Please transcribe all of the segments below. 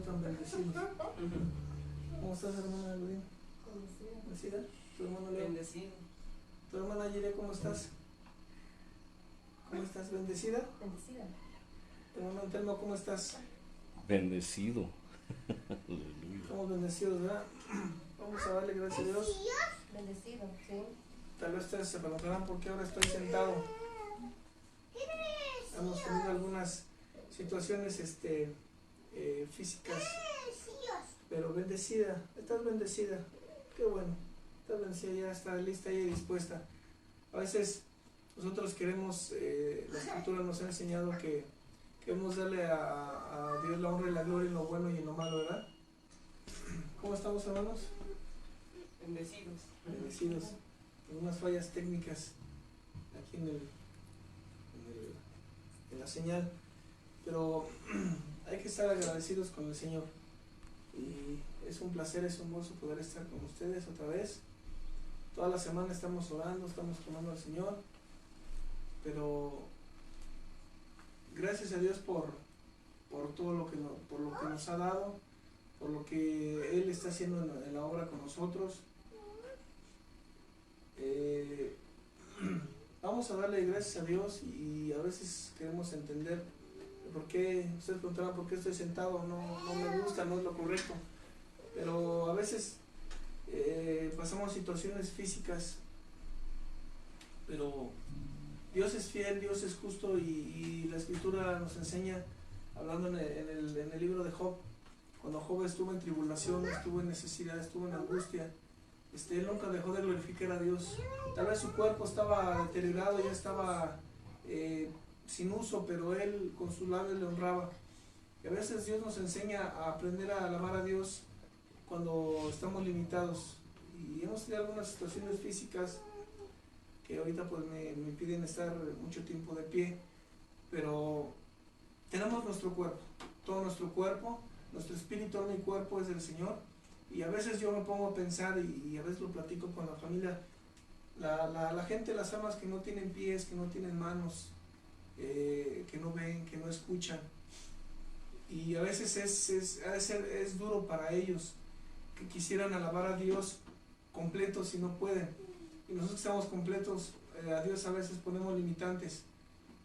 tan bendecidos. ¿Cómo estás, hermana Godín? ¿Bendecida? ¿Tu hermano Leo? Bendecido. ¿Tu hermana Yire, cómo estás? ¿Cómo estás? ¿Bendecida? Bendecida. ¿Tu hermano Antelmo, cómo estás? Bendecido. Estamos bendecidos, ¿verdad? Vamos a darle gracias a Dios. Bendecido, sí. Tal vez ustedes se preguntarán por qué ahora estoy sentado. Hemos tenido algunas situaciones físicas, pero bendecida, estás bendecida, qué bueno, estás bendecida, ya está lista y dispuesta. A veces nosotros queremos, la escritura nos ha enseñado que queremos darle a Dios la honra y la gloria en lo bueno y en lo malo, ¿verdad? ¿Cómo estamos, hermanos? Bendecidos. Bendecidos. Unas fallas técnicas aquí en la señal, pero hay que estar agradecidos con el Señor y es un placer, es un gozo poder estar con ustedes otra vez. Toda la semana estamos orando, estamos clamando al Señor, pero gracias a Dios por todo lo que nos ha dado, por lo que Él está haciendo en la obra con nosotros. Vamos a darle gracias a Dios y a veces queremos entender por qué. Ustedes preguntarán por qué estoy sentado, no me gusta, no es lo correcto, pero a veces pasamos situaciones físicas, pero Dios es fiel, Dios es justo y la escritura nos enseña, hablando en el libro de Job, cuando Job estuvo en tribulación, estuvo en necesidad, estuvo en angustia, él nunca dejó de glorificar a Dios. Tal vez su cuerpo estaba deteriorado, ya estaba sin uso, pero él con sus labios le honraba. Y a veces Dios nos enseña a aprender a alabar a Dios cuando estamos limitados. Y hemos tenido algunas situaciones físicas que ahorita pues me impiden estar mucho tiempo de pie, pero tenemos nuestro cuerpo, todo nuestro cuerpo, nuestro espíritu, alma y cuerpo es del Señor. Y a veces yo me pongo a pensar y a veces lo platico con la familia, la gente, las almas que no tienen pies, que no tienen manos, que no ven, que no escuchan, y a veces es duro para ellos, que quisieran alabar a Dios completos y no pueden, y nosotros que estamos completos, a Dios a veces ponemos limitantes,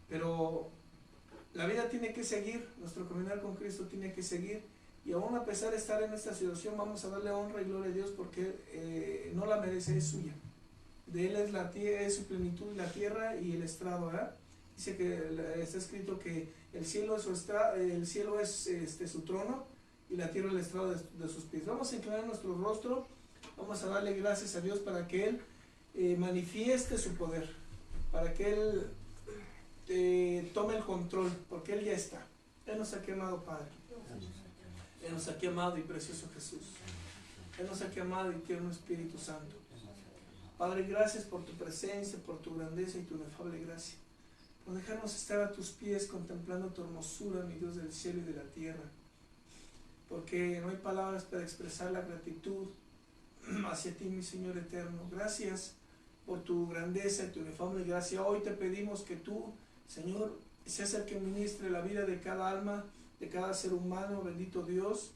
pero la vida tiene que seguir, nuestro caminar con Cristo tiene que seguir. Y aún a pesar de estar en esta situación, vamos a darle honra y gloria a Dios porque no la merece, es suya. De Él es la tierra, es su plenitud, la tierra y el estrado, ¿verdad? Dice que está escrito que el cielo es su trono y la tierra el estrado de sus pies. Vamos a inclinar nuestro rostro, vamos a darle gracias a Dios para que Él manifieste su poder, para que Él tome el control, porque Él ya está. Él nos ha quemado, Padre. Él nos ha amado y precioso Jesús. Él nos ha amado y tierno Espíritu Santo. Padre, gracias por tu presencia, por tu grandeza y tu inefable gracia. Por dejarnos estar a tus pies contemplando tu hermosura, mi Dios del cielo y de la tierra. Porque no hay palabras para expresar la gratitud hacia ti, mi Señor eterno. Gracias por tu grandeza y tu inefable gracia. Hoy te pedimos que tú, Señor, seas el que ministre la vida de cada alma, de cada ser humano, bendito Dios,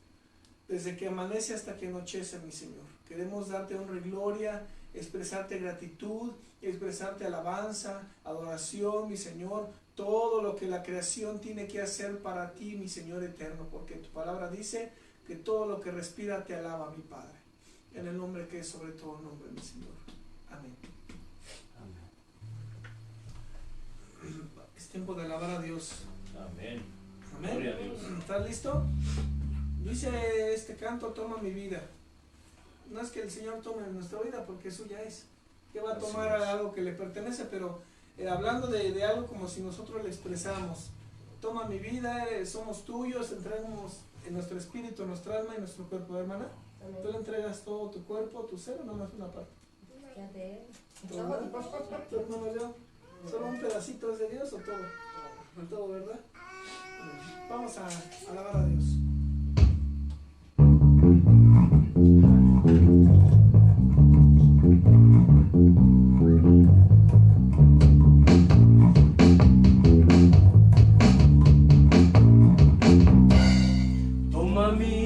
desde que amanece hasta que anochece, mi Señor. Queremos darte honra y gloria, expresarte gratitud, expresarte alabanza, adoración, mi Señor, todo lo que la creación tiene que hacer para ti, mi Señor eterno, porque tu palabra dice que todo lo que respira te alaba, mi Padre, en el nombre que es sobre todo nombre, mi Señor. Amén. Amén. Es tiempo de alabar a Dios. Amén. Amén. Gloria a Dios. ¿Estás listo? Dice este canto, toma mi vida. No es que el Señor tome nuestra vida porque suya es. Que va a tomar algo que le pertenece, pero hablando de algo como si nosotros le expresáramos. Toma mi vida, somos tuyos, entregamos en nuestro espíritu, nuestra alma y nuestro cuerpo, hermana. Tú le entregas todo tu cuerpo, tu ser, o nomás una parte. Ya de Él. ¿Tu hermano Leo? ¿Solo un pedacito es de Dios o todo? Todo, ¿verdad? Vamos a alabar a Dios. Toma mi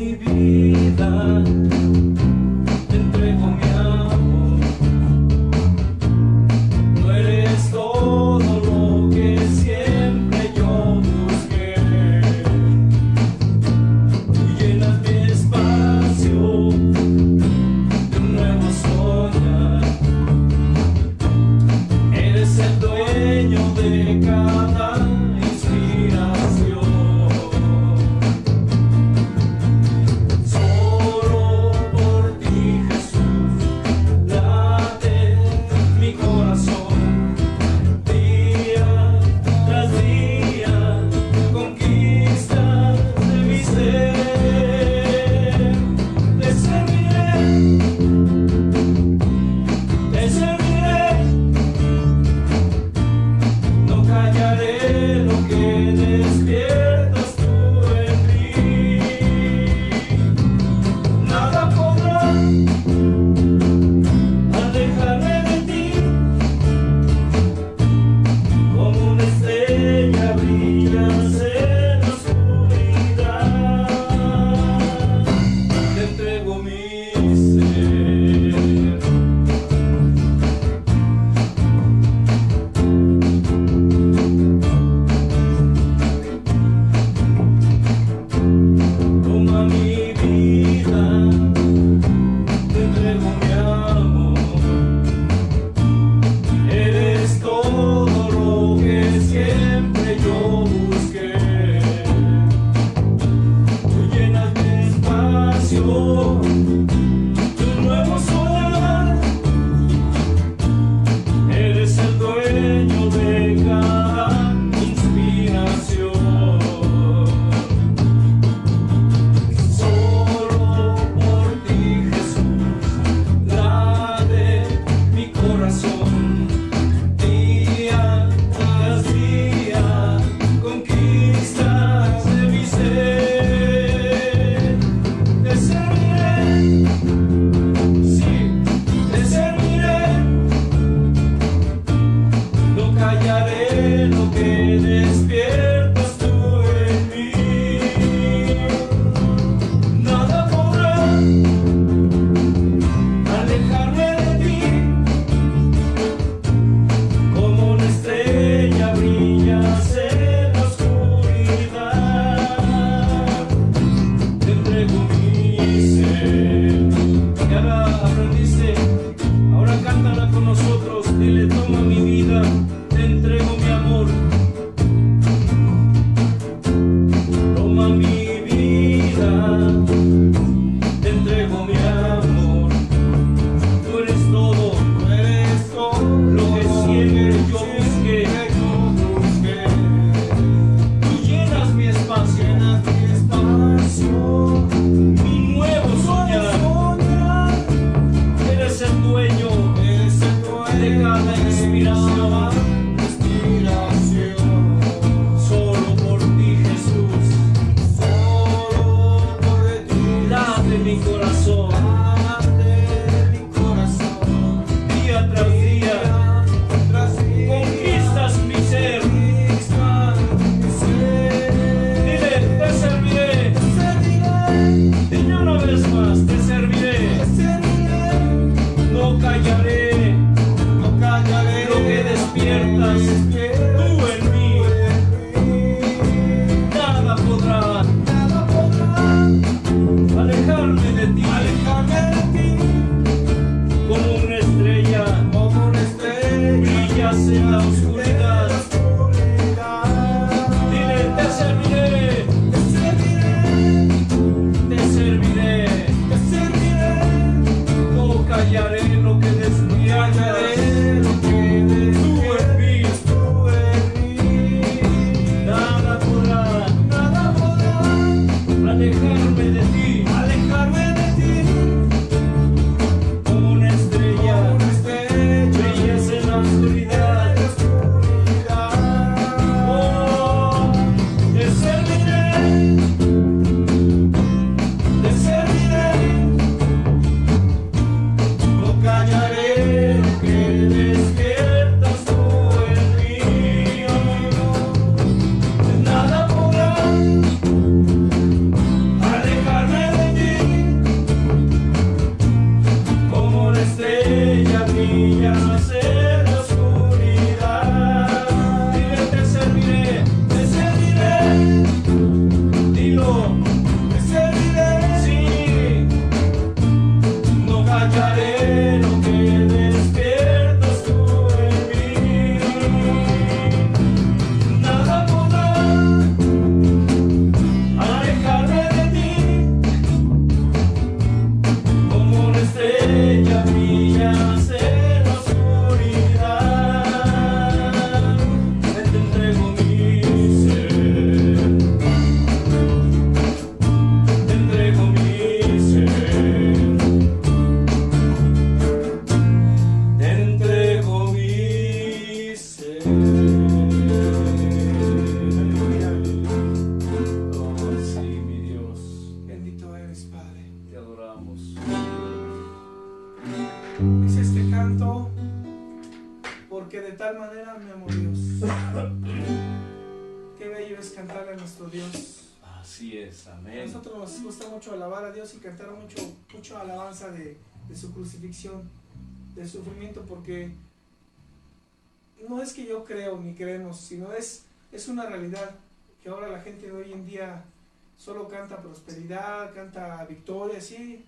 cántala con nosotros. Dile, toma mi vida, te entrego mi amor. Toma mi vida, te entrego mi amor. Tú eres todo lo que siempre yo busqué. Tú llenas mi espacio, mi nuevo soñar. Eres el dueño de cada inspiración. Solo por ti, Jesús. Late mi corazón. Día tras día conquistas mi ser. Dile, te serviré. Dile una vez más, te serviré. No callaré lo que despiertas tú en mí. Nada podrá alejarme de ti. Como una estrella brillas en la oscuridad. Dile, te serviré. Te serviré. No callaré lo que despiertas tú en mí. Nada podrá alejarme de ti. Como una estrella brillas en la oscuridad. Oh, te serviré. Te serviré. No callaré lo que despiertas tú en mí. Nada podrá alejarme de ti. Como la estrella brillas en la oscuridad. Dile, te serviré, te serviré. Dilo, te serviré. Sí, no callaré lo que despiertas tú en mí. Nada podrá alejarme de ti. Como una estrella brillas en la oscuridad. Te entrego mi ser. Te entrego mi ser. Te entrego mi ser. Oh, sí, mi Dios. Bendito eres, Padre. Te adoramos. Dice este canto, porque de tal manera me amó Dios. Qué bello es cantarle a nuestro Dios. Así es, A amén. nosotros nos gusta mucho alabar a Dios y cantar mucho alabanza de su crucifixión, del sufrimiento, porque no es que yo creo ni creemos, sino es una realidad que ahora la gente de hoy en día solo canta prosperidad, canta victoria, sí,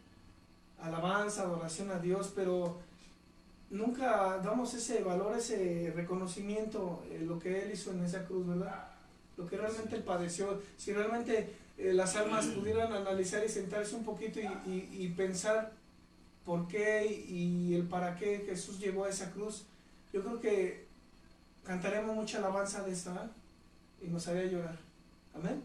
alabanza, adoración a Dios, pero nunca damos ese valor, ese reconocimiento, lo que Él hizo en esa cruz, ¿verdad? Lo que realmente Él padeció. Si realmente las almas pudieran analizar y sentarse un poquito y pensar por qué y el para qué Jesús llegó a esa cruz, yo creo que cantaremos mucha alabanza de esta, ¿eh? Y nos haría llorar. Amén.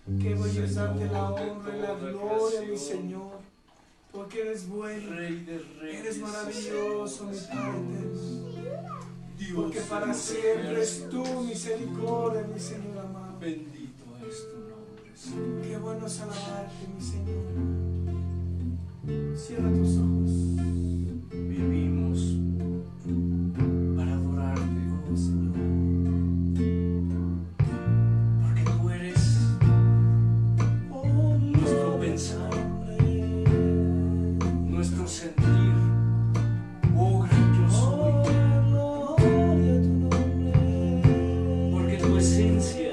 Que voy a darte la Señor de honra y la toda gloria, mi creación. Señor. Porque eres bueno, Rey de reyes, eres maravilloso, mi Padre eterno. Dios Porque de para los siempre es tu ejércitos. misericordia, mi Señor amado. Bendito es tu nombre, Señor. Qué bueno es alabarte, mi Señor. Cierra tus ojos. Vivimos para adorarte, Oh, Señor. porque tú eres Oh, nuestro pensar, nuestro sentir. Oh, gran yo soy, gloria a tu nombre. porque tu esencia,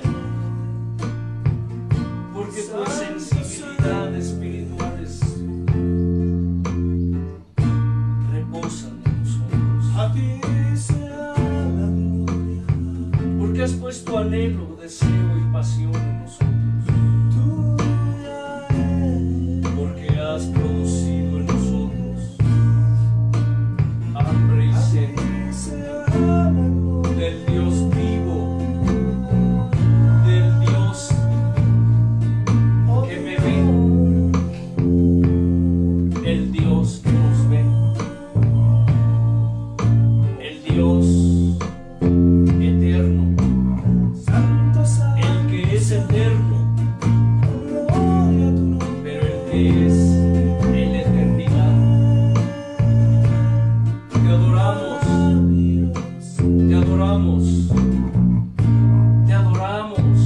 porque tu sensibilidad espirituales reposan en nosotros, A ti sea la gloria. porque has puesto anhelo, deseo y pasión en nosotros, Tuya es. porque has producido en nosotros hambre y A sed ti sea la gloria. del Dios vivo, del Dios que me ve, el Dios que nos ve, el Dios eterno, Santo, santo, el que es eterno, gloria a tu nombre. pero el que es en la eternidad. Te adoramos, te adoramos, te adoramos,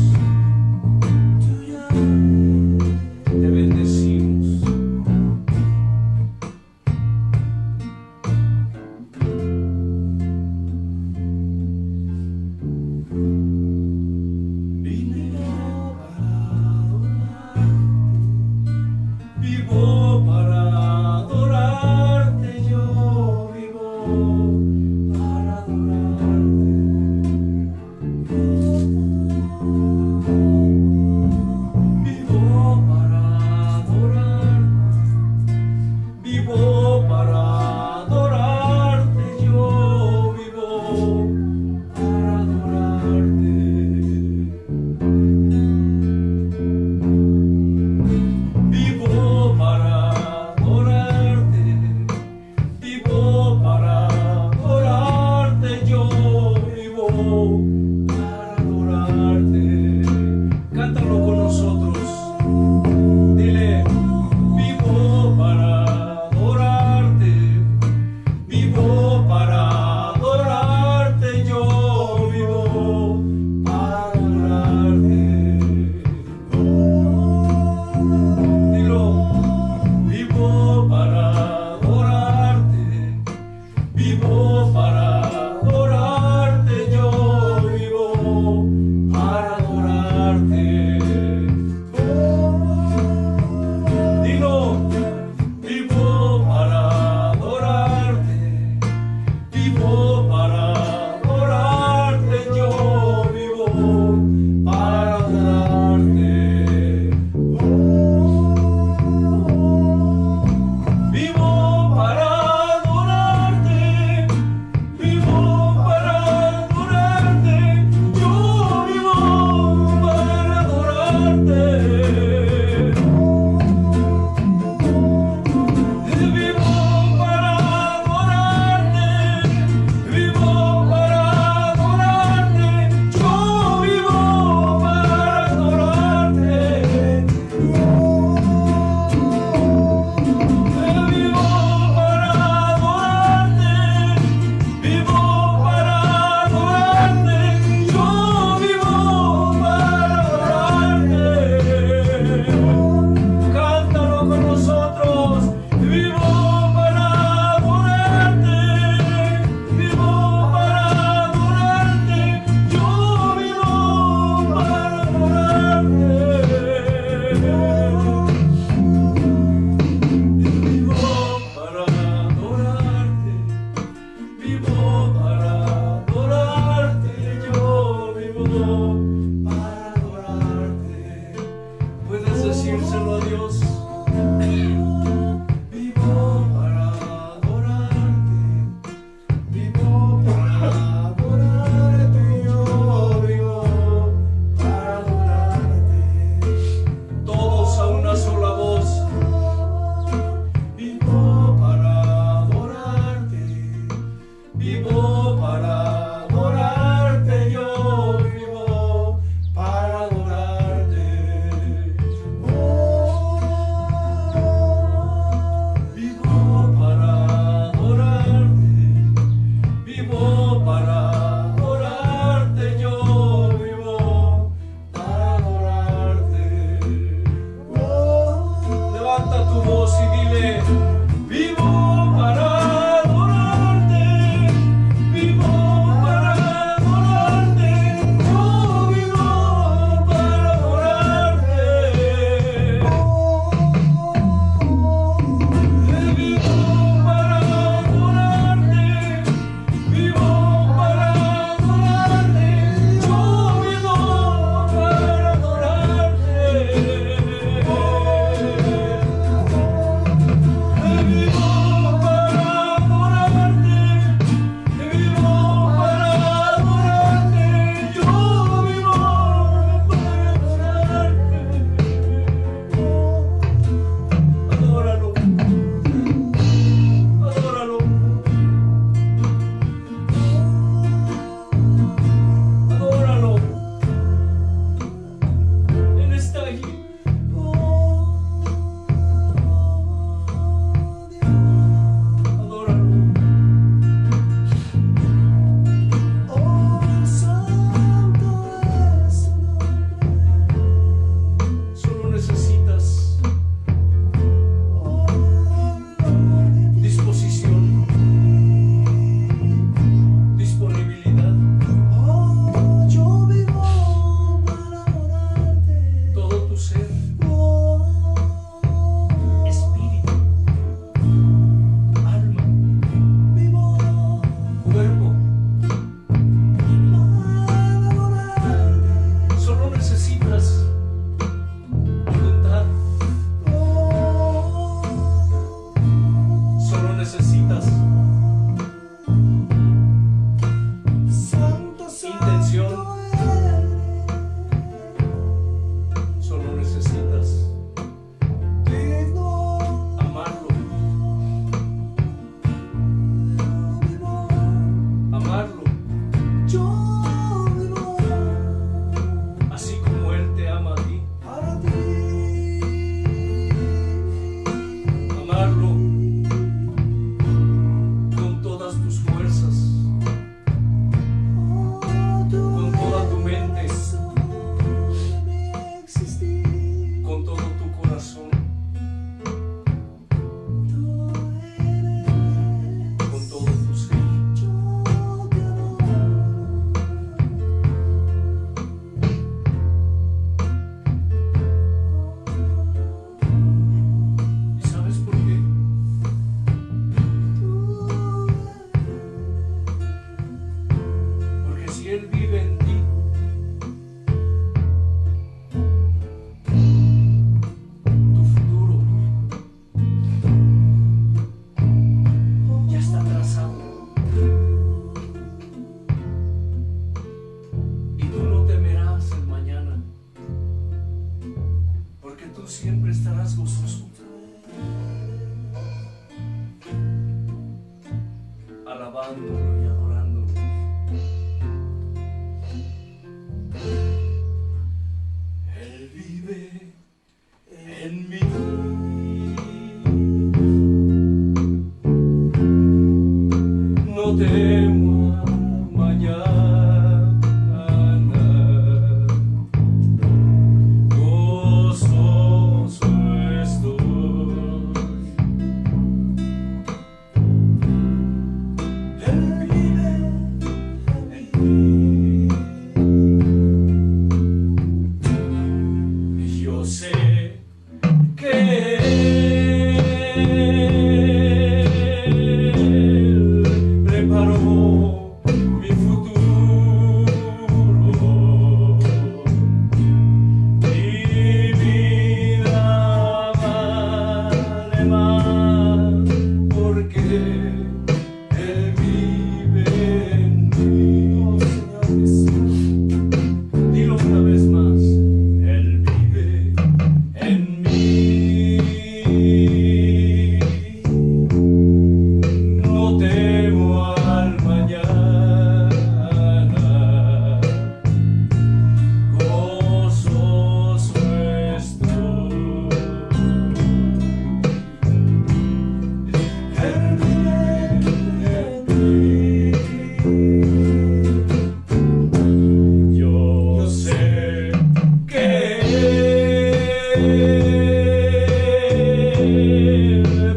te bendecimos. Vine para adorar. Vivo vivo para adorarte, vivo para adorarte, yo vivo para adorarte, vivo para adorarte, vivo para adorarte, yo vivo para adorarte. Siempre estarás gozoso, alabándolo y adorándolo. Él vive en mí. No temo al mañana.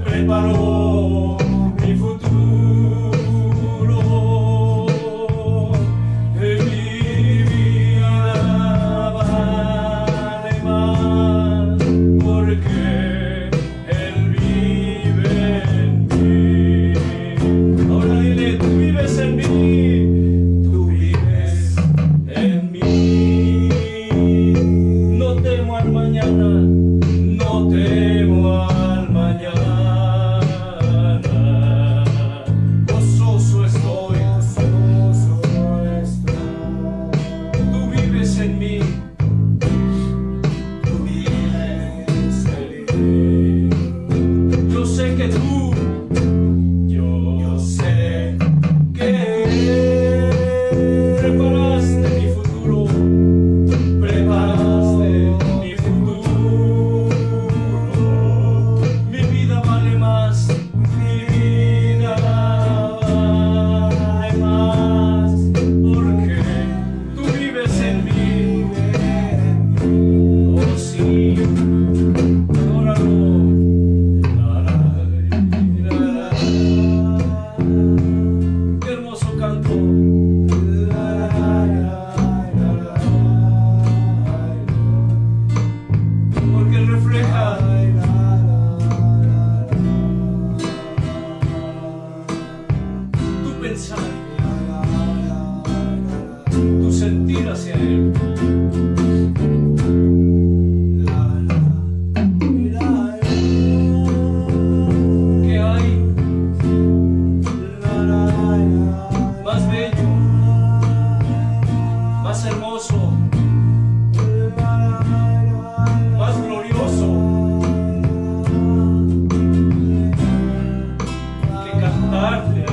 preparó mi futuro. Mi vida vale más porque Él vive en mí. Ahora dile, tú vives en mí. Tú vives en mí. No temo al mañana. No temo al mañana. Gozoso estoy. Tú vives en mí. Tú vives en mí. Yo sé que tú. Yo sé que preparaste mi futuro. Preparaste mi futuro. Mi vida vale más. Mi vida vale más. Porque tú vives en mí. Oh sí. Adóralo. Qué hermoso canto. Porque refleja tu pensar, tu sentir hacia Él. ¿Qué hay más bello, más hermoso, más glorioso que cantarle a Él?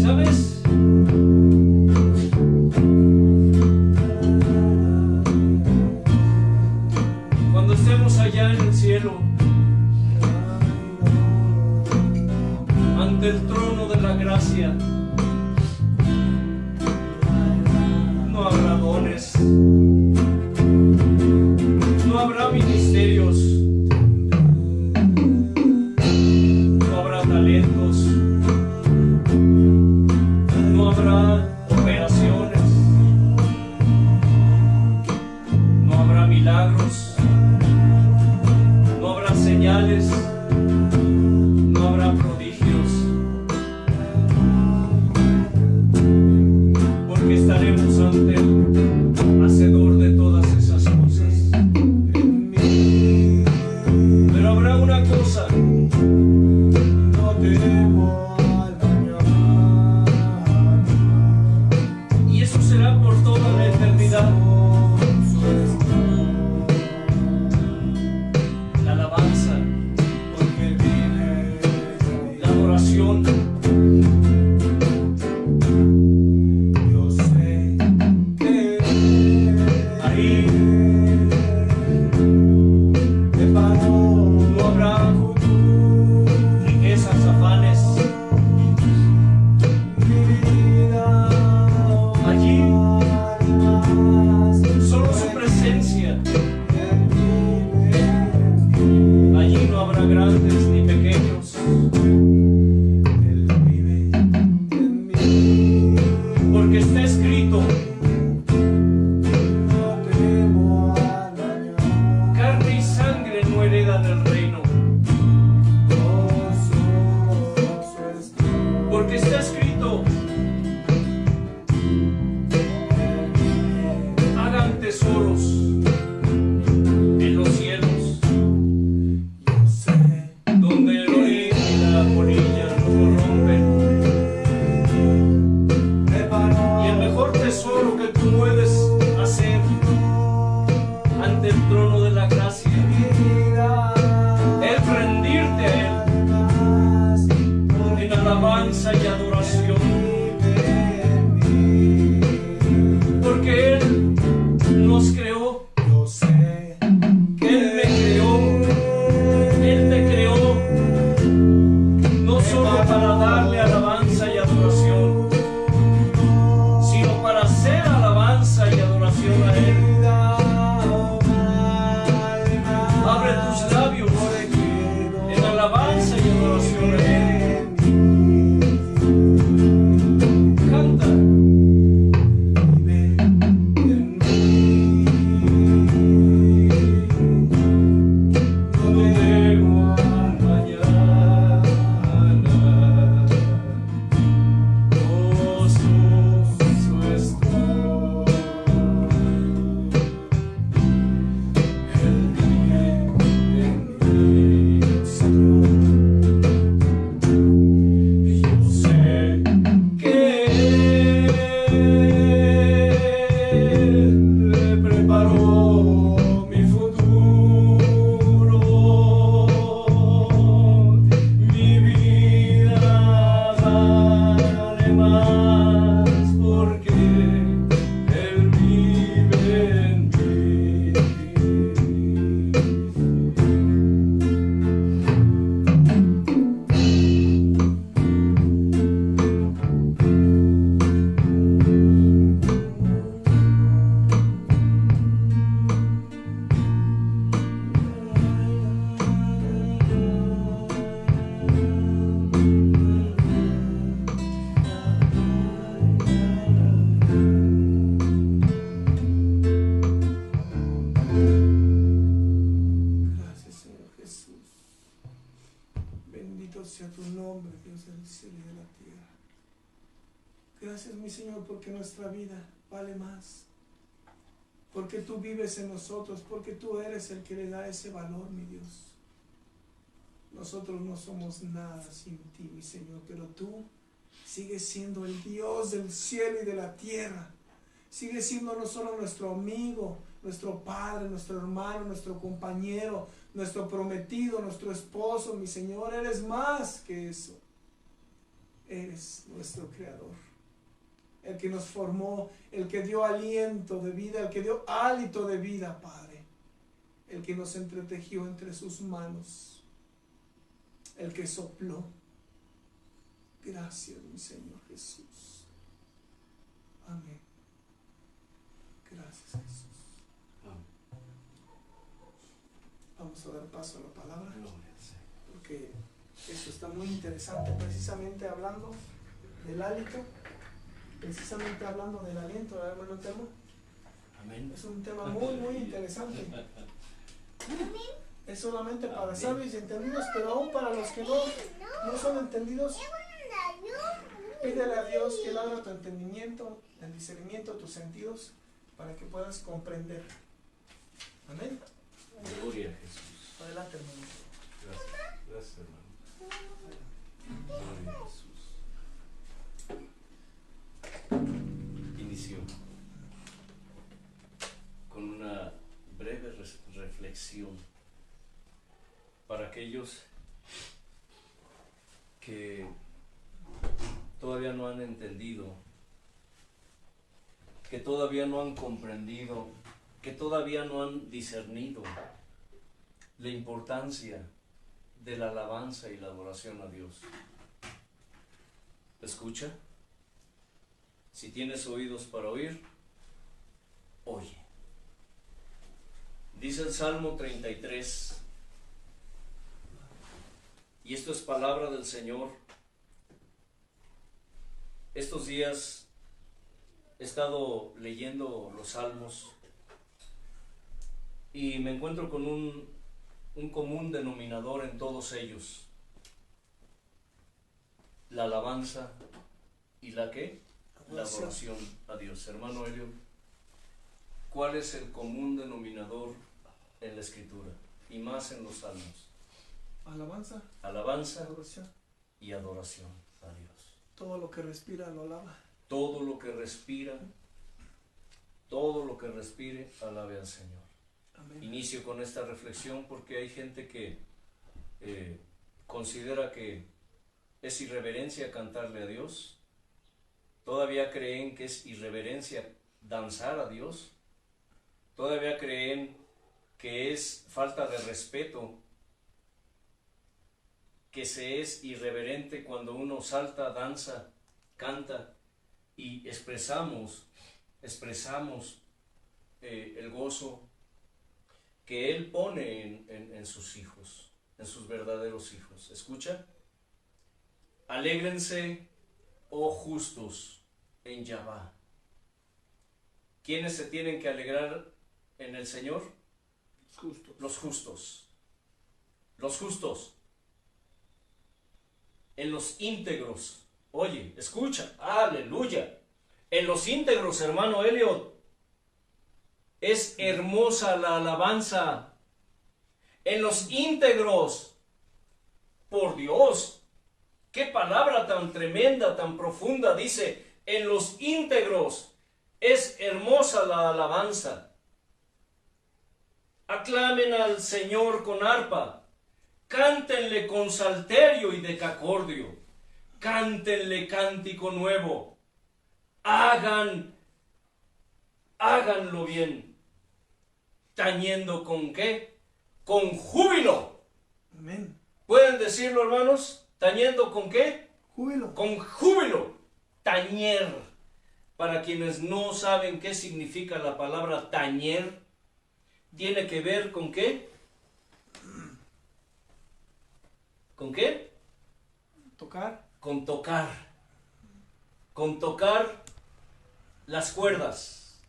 ¿Sabes? Cuando estemos allá en el cielo, ante el trono de la gracia, no habrá dones, no habrá ministerios, no habrá talentos, no habrá operaciones, no habrá milagros, no habrá señales, no habrá prodigios, porque estaremos ante el hacedor de todas esas cosas. Pero habrá una cosa: no temo al mañana. Y eso será por toda la eternidad. La alabanza, la adoración. Yo sé que ahí no habrá riquezas, afanes. Allí solo su presencia. Allí no habrá grandes ni pequeños. Porque está escrito: carne y sangre no heredan el reino. Porque está escrito: hagan tesoros en los cielos, donde el orín y la polilla no corrompen. Y el mejor tesoro que tú puedes hacer ante el trono de la gracia es rendirte a Él en alabanza y adoración. Porque Él nos creó, que Él me creó, Él te creó, no solo para darle alabanza y adoración, sino para hacer alabanza y adoración Gracias, mi Señor, porque nuestra vida vale más. Porque tú vives en nosotros, porque tú eres el que le da ese valor, mi Dios. Nosotros no somos nada sin ti, mi Señor, pero tú sigues siendo el Dios del cielo y de la tierra. Sigues siendo no solo nuestro amigo, nuestro padre, nuestro hermano, nuestro compañero, nuestro prometido, nuestro esposo, mi Señor. Eres más que eso. Eres nuestro creador, el que nos formó, el que dio aliento de vida, el que dio hálito de vida, Padre, el que nos entretejió entre sus manos, el que sopló. Gracias, mi Señor Jesús. Amén. Gracias, Jesús. Vamos a dar paso a la palabra, porque esto está muy interesante, precisamente hablando del hálito, precisamente hablando del aliento, ¿verdad, hermano Telmo? Amén. Es un tema muy, muy interesante. Es solamente para sabios y entendidos, pero aún para los que no son entendidos, pídele a Dios que Él abra tu entendimiento, el discernimiento de tus sentidos, para que puedas comprender. Amén. Gloria a Jesús. Adelante, hermano. Gracias, gracias, hermano. Gloria a Jesús. Inició con una breve reflexión para aquellos que todavía no han entendido, que todavía no han comprendido, que todavía no han discernido la importancia de la alabanza y la adoración a Dios. ¿Escucha? Si tienes oídos para oír, oye. Dice el Salmo 33, y esto es palabra del Señor. Estos días he estado leyendo los Salmos y me encuentro con un común denominador en todos ellos: la alabanza y la ¿qué? La adoración a Dios. Hermano Helio, ¿cuál es el común denominador en la Escritura y más en los Salmos? Alabanza, Alabanza adoración. y adoración a Dios. Todo lo que respira lo alaba. Todo lo que respira, todo lo que respire, alabe al Señor. Amén. Inicio con esta reflexión porque hay gente que considera que es irreverencia cantarle a Dios. Todavía creen que es irreverencia danzar a Dios. Todavía creen que es falta de respeto, que se es irreverente cuando uno salta, danza, canta y expresamos el gozo que Él pone en sus hijos, en sus verdaderos hijos. ¿Escucha? Alégrense, oh justos, en Yahvá. ¿Quiénes se tienen que alegrar en el Señor? Justo. Los justos. Los justos. En los íntegros. Oye, escucha, aleluya. En los íntegros, hermano Elliot, es hermosa la alabanza. En los íntegros, por Dios, qué palabra tan tremenda, tan profunda, dice, en los íntegros es hermosa la alabanza. Aclamen al Señor con arpa, cántenle con salterio y decacordio, cántenle cántico nuevo, háganlo bien, tañendo con ¿qué? Con júbilo. Amén. ¿Pueden decirlo, hermanos? ¿Tañendo con qué? Júbilo. Con júbilo. Tañer. Para quienes no saben qué significa la palabra tañer, tiene que ver con ¿qué? ¿Con qué? Tocar. Con tocar. Con tocar las cuerdas.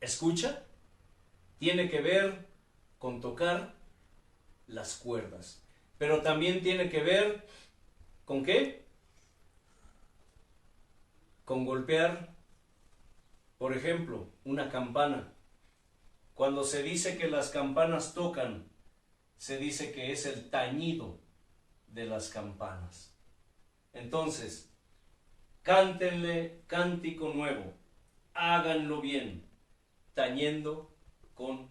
¿Escucha? Tiene que ver con tocar las cuerdas. Pero también tiene que ver ¿con qué? con golpear, por ejemplo, una campana. Cuando se dice que las campanas tocan, se dice que es el tañido de las campanas. Entonces, cántenle cántico nuevo, háganlo bien, tañendo con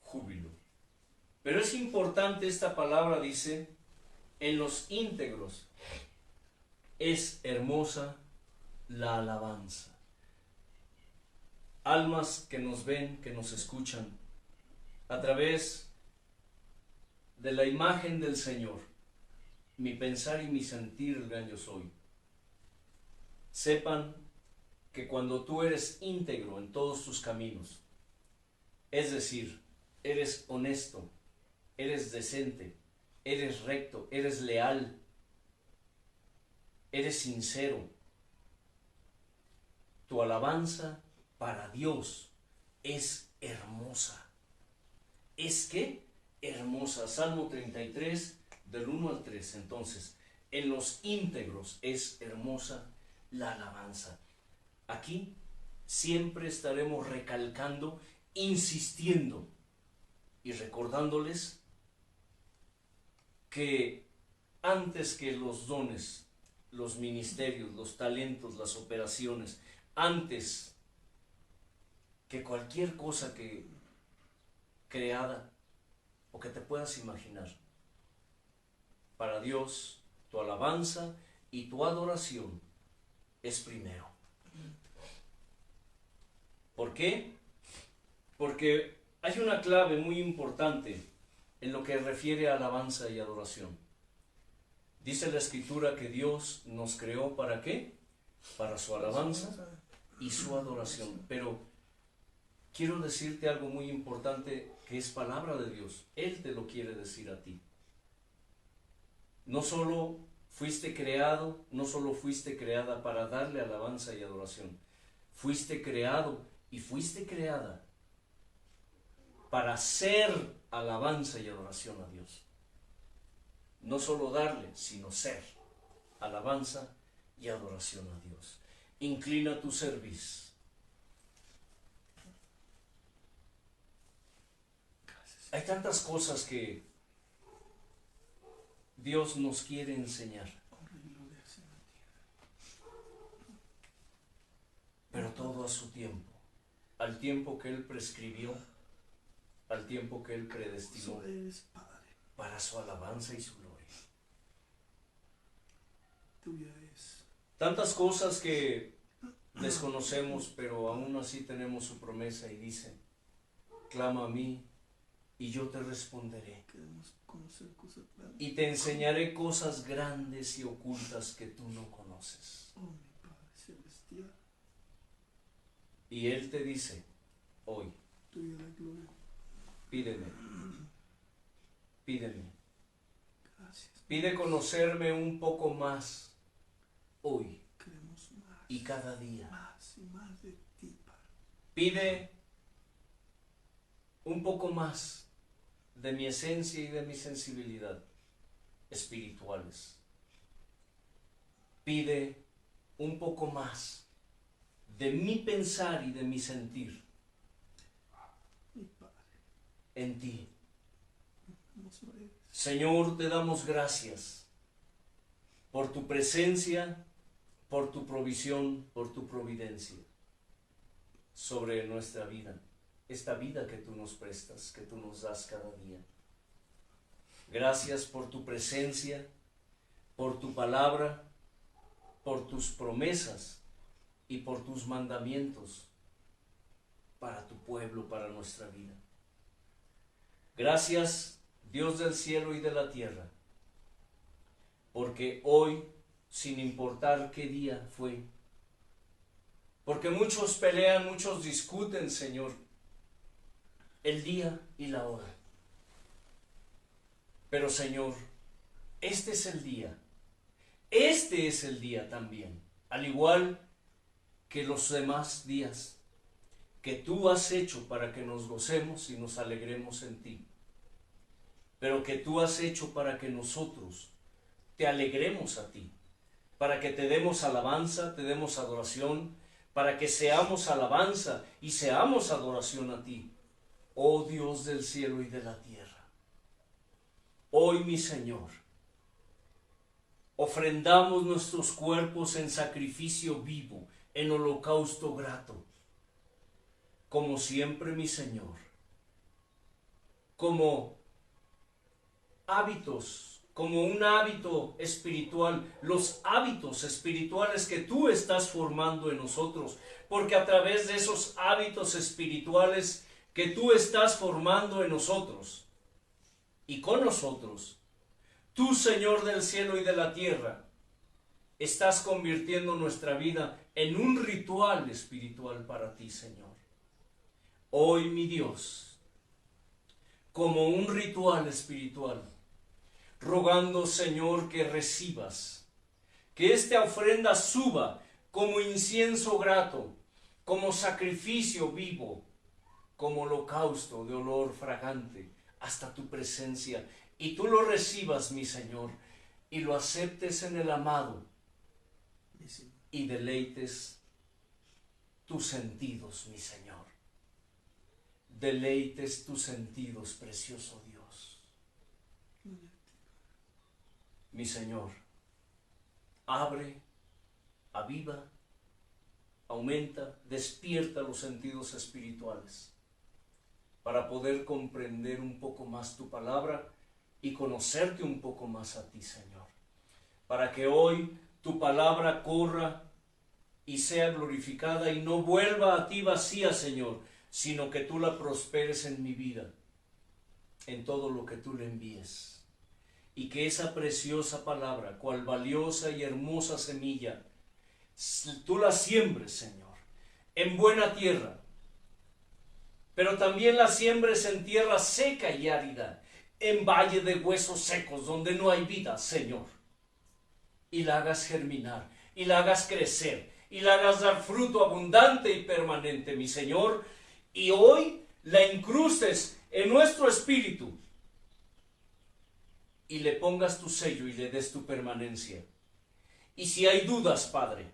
júbilo. Pero es importante esta palabra, dice, en los íntegros es hermosa la alabanza. Almas que nos ven, que nos escuchan, a través de la imagen del Señor, mi pensar y mi sentir, el gran yo soy. Sepan que cuando tú eres íntegro en todos tus caminos, es decir, eres honesto, eres decente, eres recto, eres leal, eres sincero, tu alabanza para Dios es hermosa. ¿Es qué? Hermosa. Salmo 33, del 1 al 3. Entonces, en los íntegros es hermosa la alabanza. Aquí siempre estaremos recalcando, insistiendo y recordándoles que antes que los dones, los ministerios, los talentos, las operaciones, antes que cualquier cosa que creada o que te puedas imaginar, para Dios tu alabanza y tu adoración es primero. ¿Por qué? Porque hay una clave muy importante en lo que refiere a alabanza y adoración. Dice la Escritura que Dios nos creó ¿para qué? Para su alabanza y su adoración. Pero quiero decirte algo muy importante que es palabra de Dios. Él te lo quiere decir a ti. No solo fuiste creado, no solo fuiste creada para darle alabanza y adoración. Fuiste creado y fuiste creada para hacer alabanza y adoración a Dios. No solo darle, sino ser alabanza y adoración a Dios. Inclina tu cerviz. Hay tantas cosas que Dios nos quiere enseñar, pero todo a su tiempo, al tiempo que Él prescribió, al tiempo que Él predestinó para su alabanza y su gloria. Tantas cosas que desconocemos, pero aún así tenemos su promesa y dice, clama a mí y yo te responderé. Y te enseñaré cosas grandes y ocultas que tú no conoces. Y Él te dice, hoy, pídeme, pídeme. Pide conocerme un poco más hoy y cada día. Pide un poco más de mi esencia y de mi sensibilidad espirituales. Pide un poco más de mi pensar y de mi sentir en ti. Señor, te damos gracias por tu presencia, por tu provisión, por tu providencia sobre nuestra vida. Esta vida que tú nos prestas, que tú nos das cada día. Gracias por tu presencia, por tu palabra, por tus promesas y por tus mandamientos para tu pueblo, para nuestra vida. Gracias, Dios del cielo y de la tierra, porque hoy, sin importar qué día fue, porque muchos pelean, muchos discuten, Señor, el día y la hora. Pero Señor, este es el día también, al igual que los demás días que tú has hecho para que nos gocemos y nos alegremos en ti, pero que tú has hecho para que nosotros te alegremos a ti, para que te demos alabanza, te demos adoración, para que seamos alabanza y seamos adoración a ti, oh Dios del cielo y de la tierra. Hoy, mi Señor, ofrendamos nuestros cuerpos en sacrificio vivo, en holocausto grato, como siempre, mi Señor, como hábitos, como un hábito espiritual, los hábitos espirituales que tú estás formando en nosotros, porque a través de esos hábitos espirituales que tú estás formando en nosotros y con nosotros, tú, Señor del cielo y de la tierra, estás convirtiendo nuestra vida en un ritual espiritual para ti, Señor. Hoy, mi Dios, como un ritual espiritual, rogando, Señor, que recibas, que esta ofrenda suba como incienso grato, como sacrificio vivo, como holocausto de olor fragante hasta tu presencia, y tú lo recibas, mi Señor, y lo aceptes en el amado, y deleites tus sentidos, mi Señor. Deleites tus sentidos, precioso Dios. Mi Señor, abre, aviva, aumenta, despierta los sentidos espirituales para poder comprender un poco más tu palabra y conocerte un poco más a ti, Señor. Para que hoy tu palabra corra y sea glorificada y no vuelva a ti vacía, Señor, sino que tú la prosperes en mi vida, en todo lo que tú le envíes. Y que esa preciosa palabra, cual valiosa y hermosa semilla, tú la siembres, Señor, en buena tierra, pero también la siembres en tierra seca y árida, en valle de huesos secos, donde no hay vida, Señor. Y la hagas germinar, y la hagas crecer, y la hagas dar fruto abundante y permanente, mi Señor. Y hoy la incrustes en nuestro espíritu, y le pongas tu sello y le des tu permanencia. Y si hay dudas, Padre,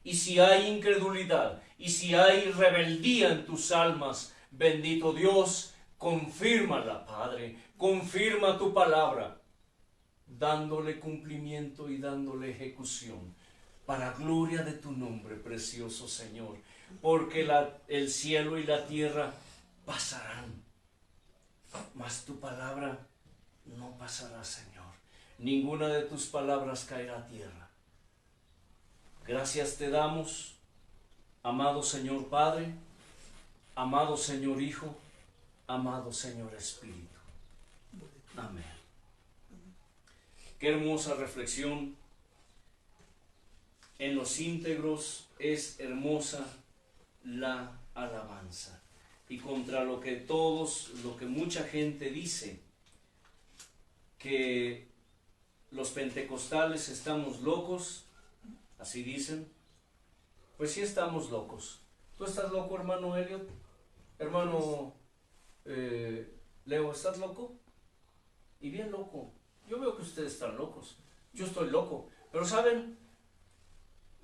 y si hay incredulidad, y si hay rebeldía en tus almas, bendito Dios, confírmala, Padre, confirma tu palabra, dándole cumplimiento y dándole ejecución, para gloria de tu nombre, precioso Señor, porque el cielo y la tierra pasarán, mas tu palabra no pasará, Señor. Ninguna de tus palabras caerá a tierra. Gracias te damos, amado Señor Padre, amado Señor Hijo, amado Señor Espíritu. Amén. Qué hermosa reflexión. En los íntegros es hermosa la alabanza. Y contra lo que mucha gente dice, que los pentecostales estamos locos, así dicen, pues sí estamos locos. ¿Tú estás loco, hermano Elliot? Hermano Leo, ¿estás loco? Y bien loco. Yo veo que ustedes están locos. Yo estoy loco. Pero ¿saben?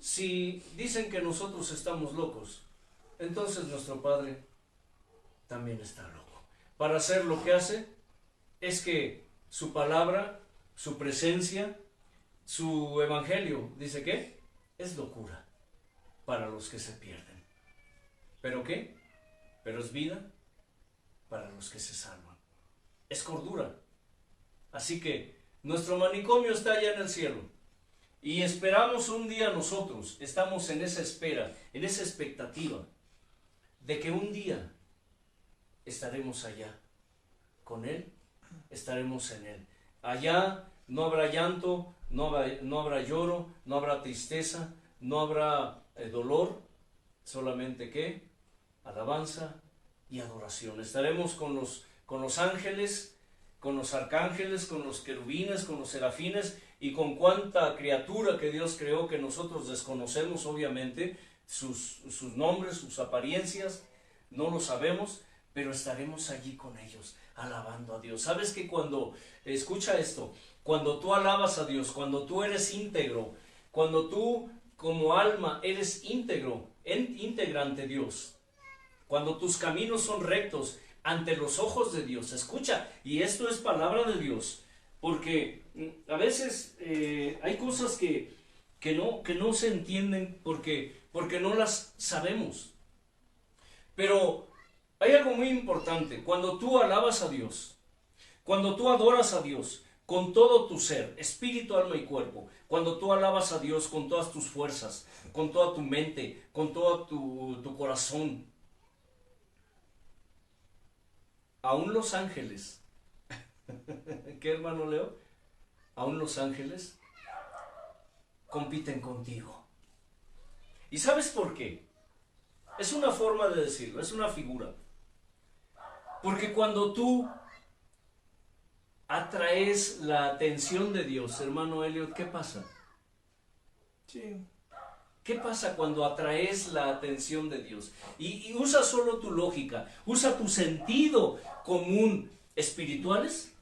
Si dicen que nosotros estamos locos, entonces nuestro Padre también está loco. Para hacer lo que hace es que su palabra, su presencia, su evangelio, ¿dice qué? Es locura para los que se pierden. ¿Pero qué? Pero es vida para los que se salvan. Es cordura. Así que nuestro manicomio está allá en el cielo. Y esperamos un día nosotros, estamos en esa espera, en esa expectativa, de que un día estaremos allá con Él, estaremos en Él. Allá no habrá llanto, no habrá lloro, no habrá tristeza, no habrá dolor, solamente ¿qué? Alabanza y adoración. Estaremos con los ángeles, con los arcángeles, con los querubines, con los serafines y con cuánta criatura que Dios creó que nosotros desconocemos, obviamente, sus nombres, sus apariencias, no lo sabemos, pero estaremos allí con ellos, alabando a Dios. ¿Sabes que escucha esto, cuando tú alabas a Dios, cuando tú eres íntegro, cuando tú como alma eres íntegra ante Dios, cuando tus caminos son rectos ante los ojos de Dios. Escucha, y esto es palabra de Dios, porque a veces hay cosas que no se entienden porque no las sabemos. Pero hay algo muy importante: cuando tú alabas a Dios, cuando tú adoras a Dios con todo tu ser, espíritu, alma y cuerpo, cuando tú alabas a Dios con todas tus fuerzas, con toda tu mente, con todo tu corazón, aún los ángeles, ¿qué, hermano Leo? Aún los ángeles compiten contigo. ¿Y sabes por qué? Es una forma de decirlo, es una figura. Porque cuando tú atraes la atención de Dios, hermano Elliot, ¿qué pasa? Sí. ¿Qué pasa cuando atraes la atención de Dios? Y usa solo tu lógica, usa tu sentido común espirituales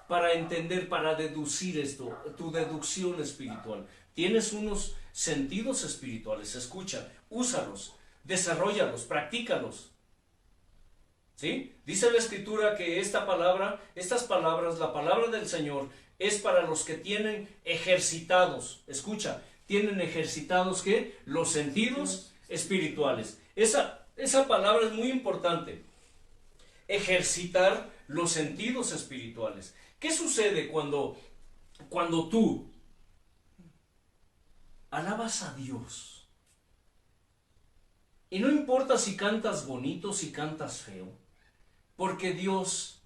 para entender, para deducir esto, tu deducción espiritual. Tienes unos sentidos espirituales, escucha, úsalos, desarróllalos, practícalos. ¿Sí? Dice la Escritura que estas palabras, la palabra del Señor, es para los que tienen ejercitados, escucha, tienen ejercitados, ¿qué? Los sentidos espirituales. Esa palabra es muy importante. Ejercitar los sentidos espirituales. ¿Qué sucede cuando tú alabas a Dios? Y no importa si cantas bonito, si cantas feo, porque Dios,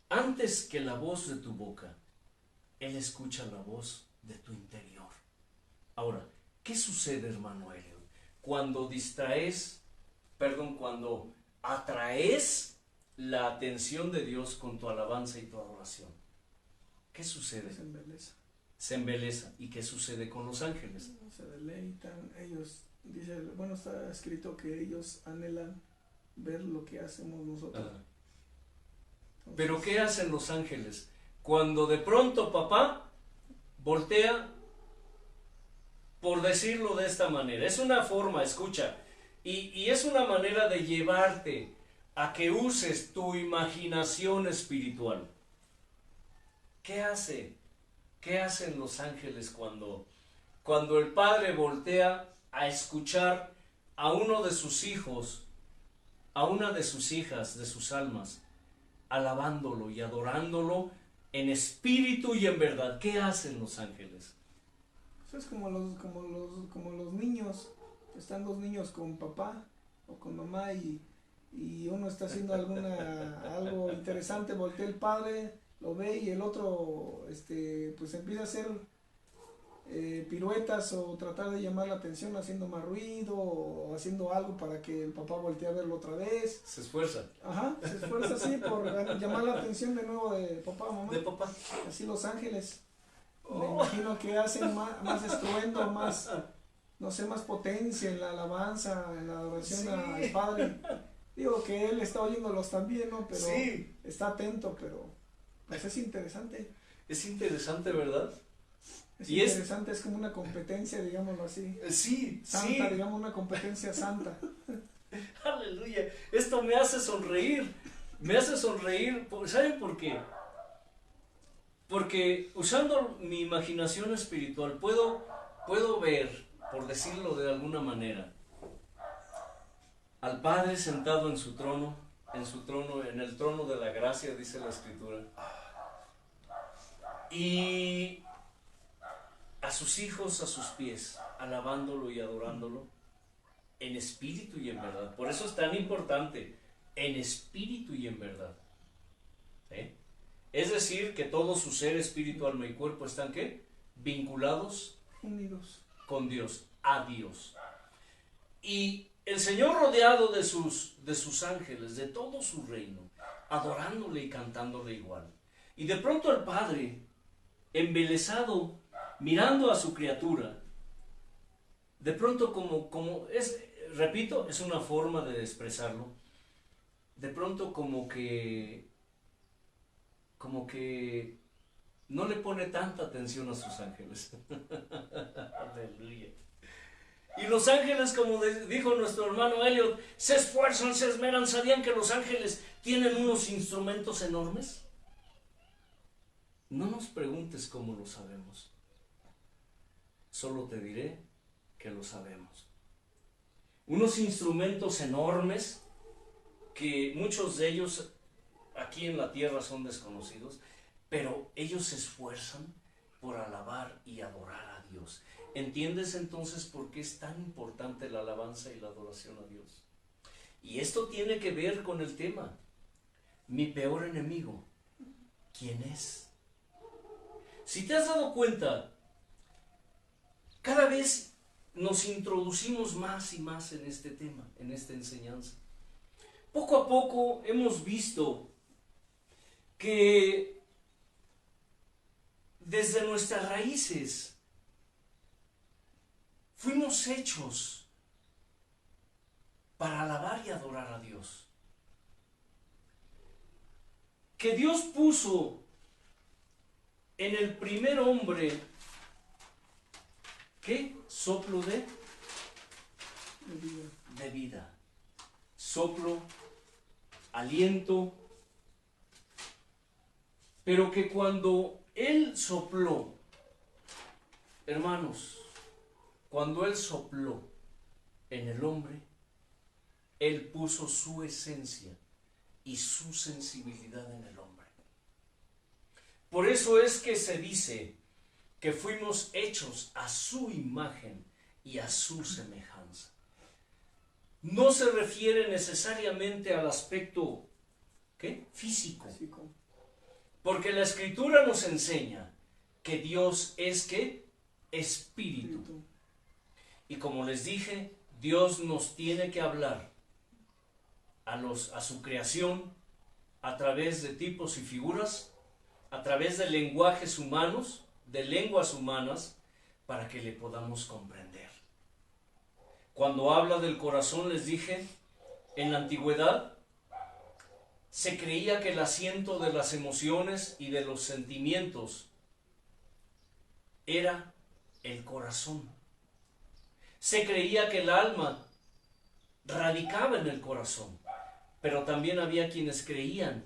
antes que la voz de tu boca, Él escucha la voz de tu interior. Ahora, ¿qué sucede, hermano Elliot? Cuando cuando atraes la atención de Dios con tu alabanza y tu adoración, ¿qué sucede? Se embeleza. Se embeleza. ¿Y qué sucede con los ángeles? Se deleitan. Ellos, dice, bueno, está escrito que ellos anhelan ver lo que hacemos nosotros. Entonces, Pero ¿qué hacen los ángeles? Cuando de pronto papá voltea, por decirlo de esta manera, es una forma, escucha, y es una manera de llevarte a que uses tu imaginación espiritual. ¿Qué hacen los ángeles cuando el Padre voltea a escuchar a uno de sus hijos, a una de sus hijas, de sus almas, alabándolo y adorándolo en espíritu y en verdad? ¿Qué hacen los ángeles? Eso es como los niños. Están los niños con papá o con mamá y uno está haciendo algo interesante, voltea el padre, lo ve y el otro pues empieza a hacer piruetas o tratar de llamar la atención haciendo más ruido o haciendo algo para que el papá voltee a verlo otra vez. Se esfuerza. Ajá, se esfuerza así por llamar la atención de nuevo de papá, mamá. De papá. Así los ángeles. Me imagino que hacen más estruendo, más, no sé, más potencia en la alabanza, en la adoración Sí. al Padre. Digo que Él está oyéndolos también, ¿no? Pero Sí. está atento, pero pues es interesante. Es interesante, ¿verdad? Es Y es- interesante, es como una competencia, digámoslo así. Sí, Santa, digamos, una competencia santa. Aleluya. Esto me hace sonreír. Me hace sonreír. ¿Saben por qué? Porque usando mi imaginación espiritual puedo ver, por decirlo de alguna manera, al Padre sentado en su trono, en el trono de la gracia, dice la Escritura, y a sus hijos a sus pies, alabándolo y adorándolo en espíritu y en verdad. Por eso es tan importante, en espíritu y en verdad. ¿Sí? Es decir, que todo su ser, espíritu, alma y cuerpo están, ¿qué? Vinculados Unidos. con Dios, a Dios. Y el Señor, rodeado de sus ángeles, de todo su reino, adorándole y cantándole igual. Y de pronto el Padre, embelesado, mirando a su criatura, de pronto repito, es una forma de expresarlo, de pronto como que no le pone tanta atención a sus ángeles. Aleluya. Y los ángeles, como dijo nuestro hermano Elliot, se esfuerzan, se esmeran. ¿Sabían que los ángeles tienen unos instrumentos enormes? No nos preguntes cómo lo sabemos. Solo te diré que lo sabemos. Unos instrumentos enormes que muchos de ellos aquí en la tierra son desconocidos, pero ellos se esfuerzan por alabar y adorar a Dios. ¿Entiendes entonces por qué es tan importante la alabanza y la adoración a Dios? Y esto tiene que ver con el tema. Mi peor enemigo, ¿quién es? Si te has dado cuenta, cada vez nos introducimos más y más en este tema, en esta enseñanza. Poco a poco hemos visto que desde nuestras raíces fuimos hechos para alabar y adorar a Dios. Que Dios puso en el primer hombre, ¿qué? Soplo de vida. Soplo, aliento. Pero que cuando Él sopló, hermanos, cuando Él sopló en el hombre, Él puso su esencia y su sensibilidad en el hombre. Por eso es que se dice que fuimos hechos a su imagen y a su semejanza. No se refiere necesariamente al aspecto, ¿qué? Físico. Porque la Escritura nos enseña que Dios es, ¿qué? Espíritu. Y como les dije, Dios nos tiene que hablar a su creación a través de tipos y figuras, a través de lenguajes humanos, de lenguas humanas, para que le podamos comprender. Cuando habla del corazón, les dije, en la antigüedad se creía que el asiento de las emociones y de los sentimientos era el corazón. Se creía que el alma radicaba en el corazón, pero también había quienes creían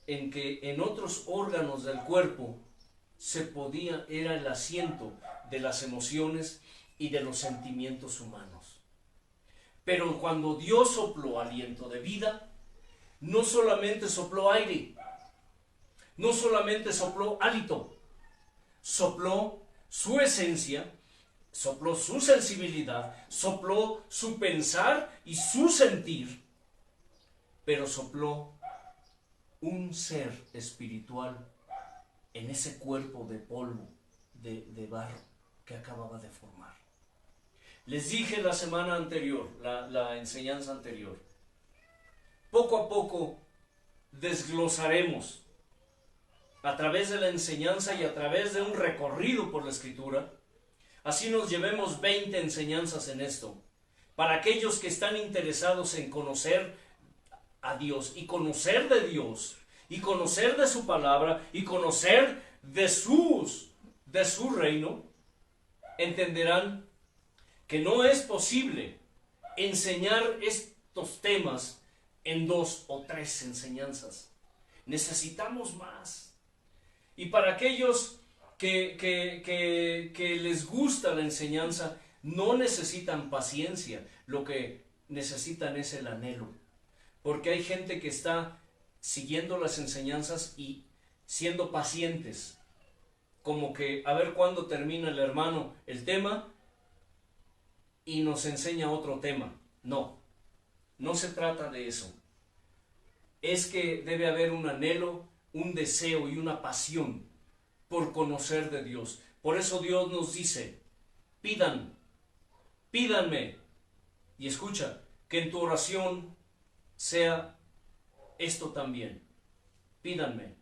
en que en otros órganos del cuerpo era el asiento de las emociones y de los sentimientos humanos. Pero cuando Dios sopló aliento de vida, no solamente sopló aire, no solamente sopló hálito, sopló su esencia, sopló su sensibilidad, sopló su pensar y su sentir, pero sopló un ser espiritual en ese cuerpo de polvo, de barro que acababa de formar. Les dije la semana anterior, la enseñanza anterior, poco a poco desglosaremos a través de la enseñanza y a través de un recorrido por la Escritura. Así nos llevemos 20 enseñanzas en esto, para aquellos que están interesados en conocer a Dios y conocer de Dios y conocer de su palabra y conocer de su reino, entenderán que no es posible enseñar estos temas en 2 o 3 enseñanzas. Necesitamos más. Y para aquellos que les gusta la enseñanza, no necesitan paciencia, lo que necesitan es el anhelo. Porque hay gente que está siguiendo las enseñanzas y siendo pacientes, como que a ver cuándo termina el hermano el tema y nos enseña otro tema. No, no se trata de eso. Es que debe haber un anhelo, un deseo y una pasión por conocer de Dios. Por eso Dios nos dice, pídanme. Y escucha, que en tu oración sea esto también. Pídanme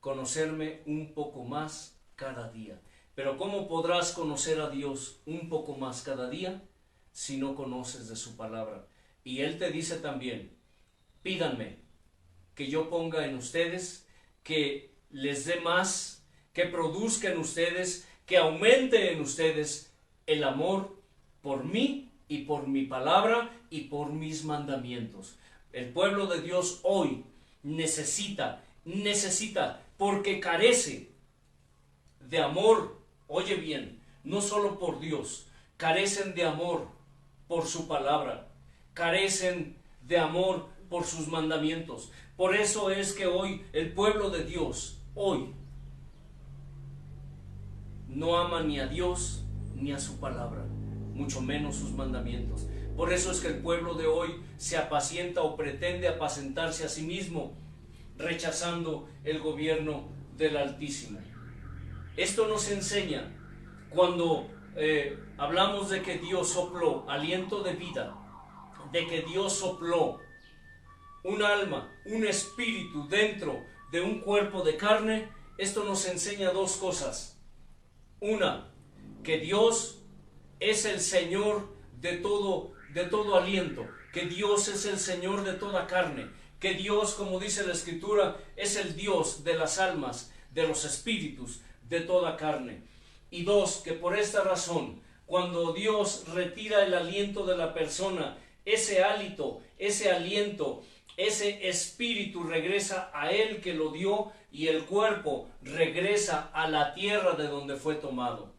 conocerme un poco más cada día. Pero ¿cómo podrás conocer a Dios un poco más cada día si no conoces de su palabra? Y Él te dice también, pídanme que yo ponga en ustedes, que les dé más, que produzca en ustedes, que aumente en ustedes el amor por mí y por mi palabra y por mis mandamientos. El pueblo de Dios hoy necesita, porque carece de amor. Oye bien, no solo por Dios, carecen de amor por su palabra, carecen de amor por sus mandamientos. Por eso es que hoy el pueblo de Dios, hoy, no ama ni a Dios ni a su palabra, mucho menos sus mandamientos. Por eso es que el pueblo de hoy se apacienta o pretende apacentarse a sí mismo, rechazando el gobierno del Altísimo. Esto nos enseña cuando hablamos de que Dios sopló aliento de vida, de que Dios sopló un alma, un espíritu dentro de un cuerpo de carne. Esto nos enseña dos cosas. Una, que Dios es el Señor de todo aliento, que Dios es el Señor de toda carne, que Dios, como dice la Escritura, es el Dios de las almas, de los espíritus, de toda carne. Y dos, que por esta razón, cuando Dios retira el aliento de la persona, ese hálito, ese aliento, ese espíritu regresa a Él que lo dio, y el cuerpo regresa a la tierra de donde fue tomado.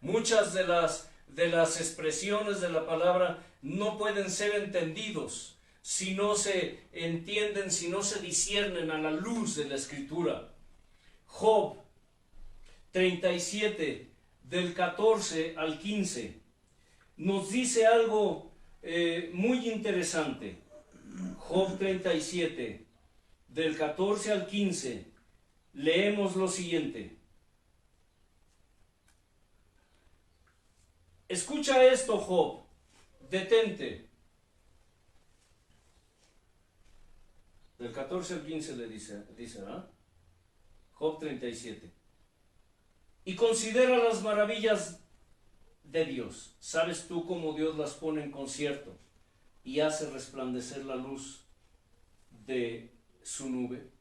Muchas de las expresiones de la palabra no pueden ser entendidos si no se entienden, si no se disciernen a la luz de la Escritura. Job 37, del 14 al 15, nos dice algo muy interesante. Job 37, del 14 al 15, leemos lo siguiente. Escucha esto, Job, detente. Del 14 al 15 le dice, ¿verdad? Job 37. Y considera las maravillas de Dios. ¿Sabes tú cómo Dios las pone en concierto y hace resplandecer la luz de su nube?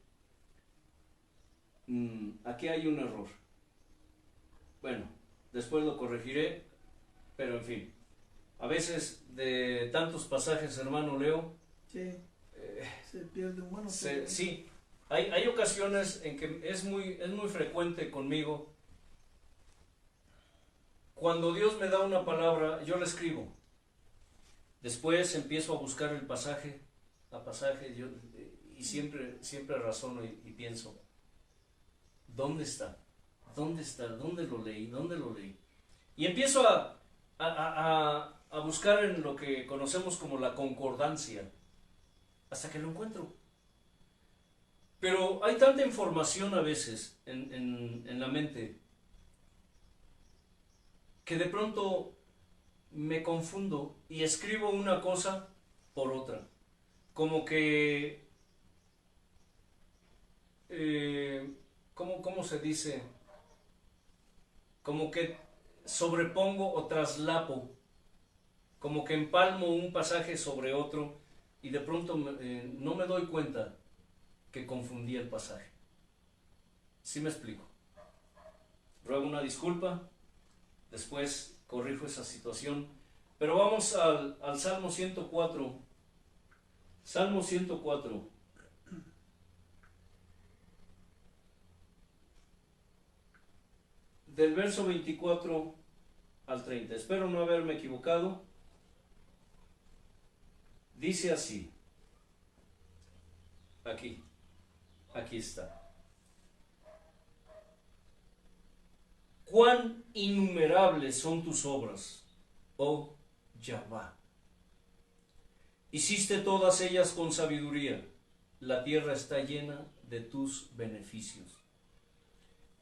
Aquí hay un error. Bueno, después lo corregiré, pero en fin. A veces de tantos pasajes, hermano Leo, Sí, se pierde un bueno. sí, hay ocasiones en que es muy frecuente conmigo. Cuando Dios me da una palabra, yo la escribo. Después empiezo a buscar el pasaje a pasaje, y siempre razono y pienso, ¿dónde está? ¿Dónde está? ¿Dónde lo leí? ¿Dónde lo leí? Y empiezo a buscar en lo que conocemos como la concordancia, hasta que lo encuentro. Pero hay tanta información a veces en la mente, que de pronto me confundo y escribo una cosa por otra. Como que, ¿cómo se dice? Como que sobrepongo o traslapo, como que empalmo un pasaje sobre otro, y de pronto no me doy cuenta que confundí el pasaje. ¿Sí me explico? Ruego una disculpa. Después corrijo esa situación. Pero vamos al Salmo 104. Salmo 104. Del verso 24 al 30. Espero no haberme equivocado. Dice así. Aquí está. Cuán innumerables son tus obras, oh Yahvá. Hiciste todas ellas con sabiduría. La tierra está llena de tus beneficios.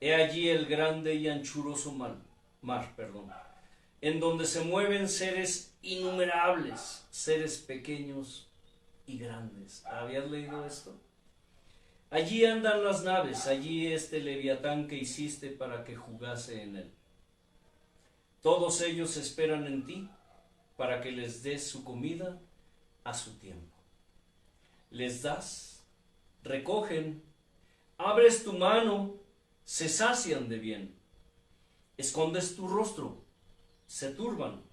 He allí el grande y anchuroso mar, en donde se mueven seres innumerables, seres pequeños y grandes. ¿Habías leído esto? Allí andan las naves, allí este leviatán que hiciste para que jugase en él. Todos ellos esperan en ti para que les des su comida a su tiempo. Les das, recogen, Abres tu mano, se sacian de bien. Escondes tu rostro, se turban.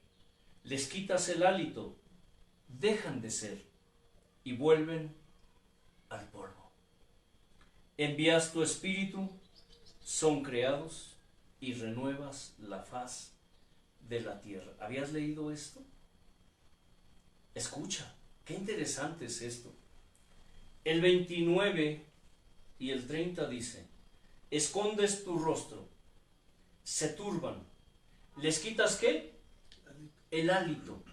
Les quitas el hálito, dejan de ser y vuelven al polvo. Envías tu espíritu, son creados y renuevas la faz de la tierra. ¿Habías leído esto? Escucha, qué interesante es esto. El 29 y el 30 dice: escondes tu rostro, se turban, les quitas ¿qué? El hálito,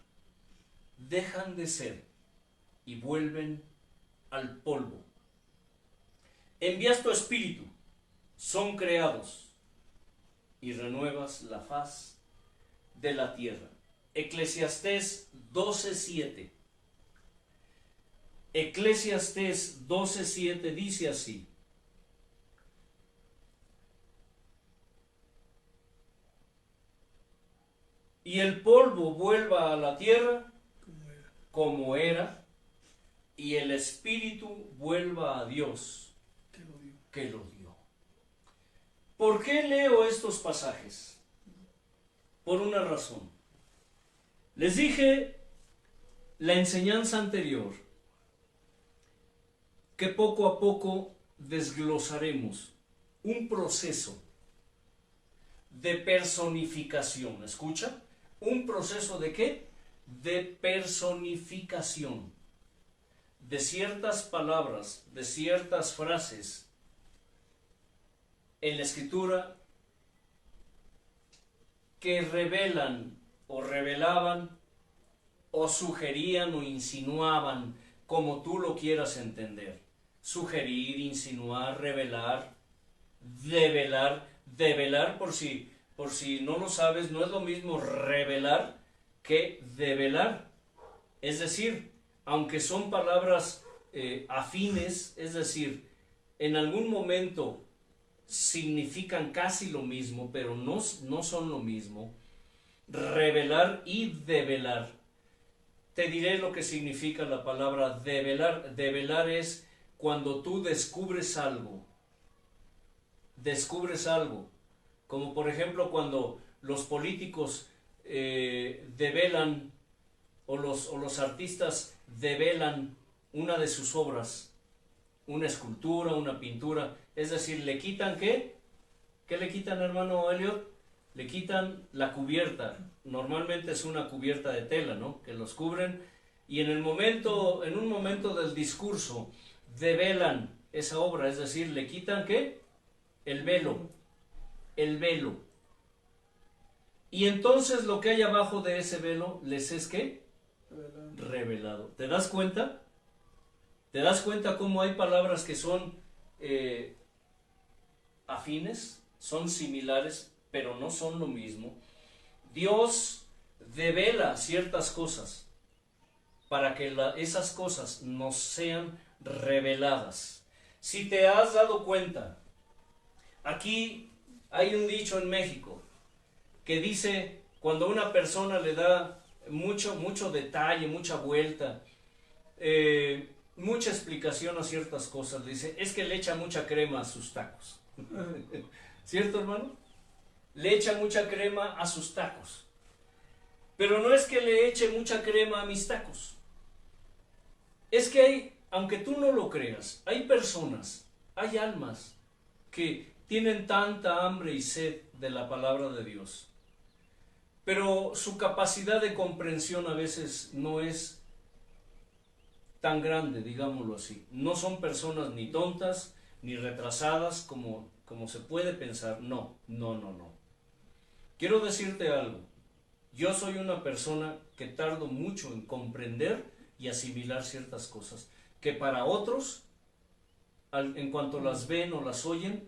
dejan de ser y vuelven al polvo. Envías tu espíritu, son creados y renuevas la faz de la tierra. Eclesiastés 12:7. Eclesiastés 12:7 dice así: y el polvo vuelva a la tierra como era, y el espíritu vuelva a Dios que lo dio. ¿Por qué leo estos pasajes? Por una razón. Les dije la enseñanza anterior que poco a poco desglosaremos un proceso de personificación. ¿Escucha? ¿Un proceso de qué? De personificación de ciertas palabras, de ciertas frases en la Escritura que revelan o revelaban o sugerían o insinuaban, como tú lo quieras entender. Sugerir, insinuar, revelar, develar, por si no lo sabes, no es lo mismo revelar que develar. Es decir, aunque son palabras afines, es decir, en algún momento significan casi lo mismo, pero no son lo mismo. Revelar y develar. Te diré lo que significa la palabra develar. Develar es cuando tú descubres algo. Descubres algo. Como por ejemplo cuando los políticos develan o los artistas develan una de sus obras, una escultura, una pintura, es decir, le quitan ¿qué? ¿Qué le quitan, hermano Elliot? Le quitan la cubierta. Normalmente es una cubierta de tela, ¿no? Que los cubren, y en un momento del discurso develan esa obra, es decir, le quitan ¿qué? El velo. Y entonces lo que hay abajo de ese velo les es ¿qué? Revelado. ¿Te das cuenta? ¿Te das cuenta cómo hay palabras que son afines, son similares, pero no son lo mismo? Dios devela ciertas cosas para que esas cosas nos sean reveladas. Si te has dado cuenta, aquí hay un dicho en México que dice, cuando una persona le da mucho detalle, mucha vuelta, mucha explicación a ciertas cosas, le dice, es que le echa mucha crema a sus tacos. ¿Cierto, hermano? Le echa mucha crema a sus tacos. Pero no es que le eche mucha crema a mis tacos. Es que aunque tú no lo creas, hay personas, hay almas que tienen tanta hambre y sed de la palabra de Dios, pero su capacidad de comprensión a veces no es tan grande, digámoslo así. No son personas ni tontas, ni retrasadas como se puede pensar. No. Quiero decirte algo. Yo soy una persona que tardo mucho en comprender y asimilar ciertas cosas, que para otros, en cuanto las ven o las oyen,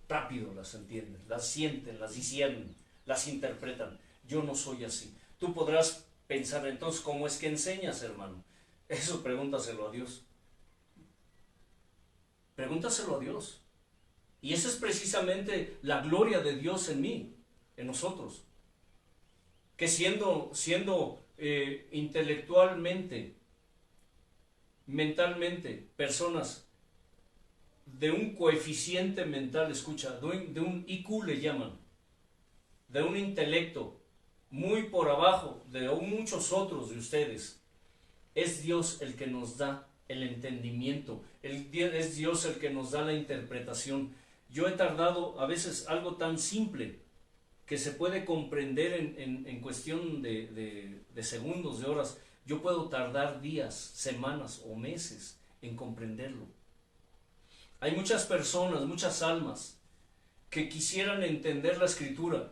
rápido las entienden, las sienten, las disciernen, las interpretan. Yo no soy así. Tú podrás pensar, entonces, ¿cómo es que enseñas, hermano? Eso pregúntaselo a Dios. Pregúntaselo a Dios. Y esa es precisamente la gloria de Dios en mí, en nosotros. Que siendo intelectualmente, mentalmente, personas de un coeficiente mental, escucha, de un IQ le llaman, de un intelecto muy por abajo de muchos otros de ustedes. Es Dios el que nos da el entendimiento, es Dios el que nos da la interpretación. Yo he tardado a veces algo tan simple que se puede comprender en cuestión de segundos, de horas. Yo puedo tardar días, semanas o meses en comprenderlo. Hay muchas personas, muchas almas que quisieran entender la Escritura.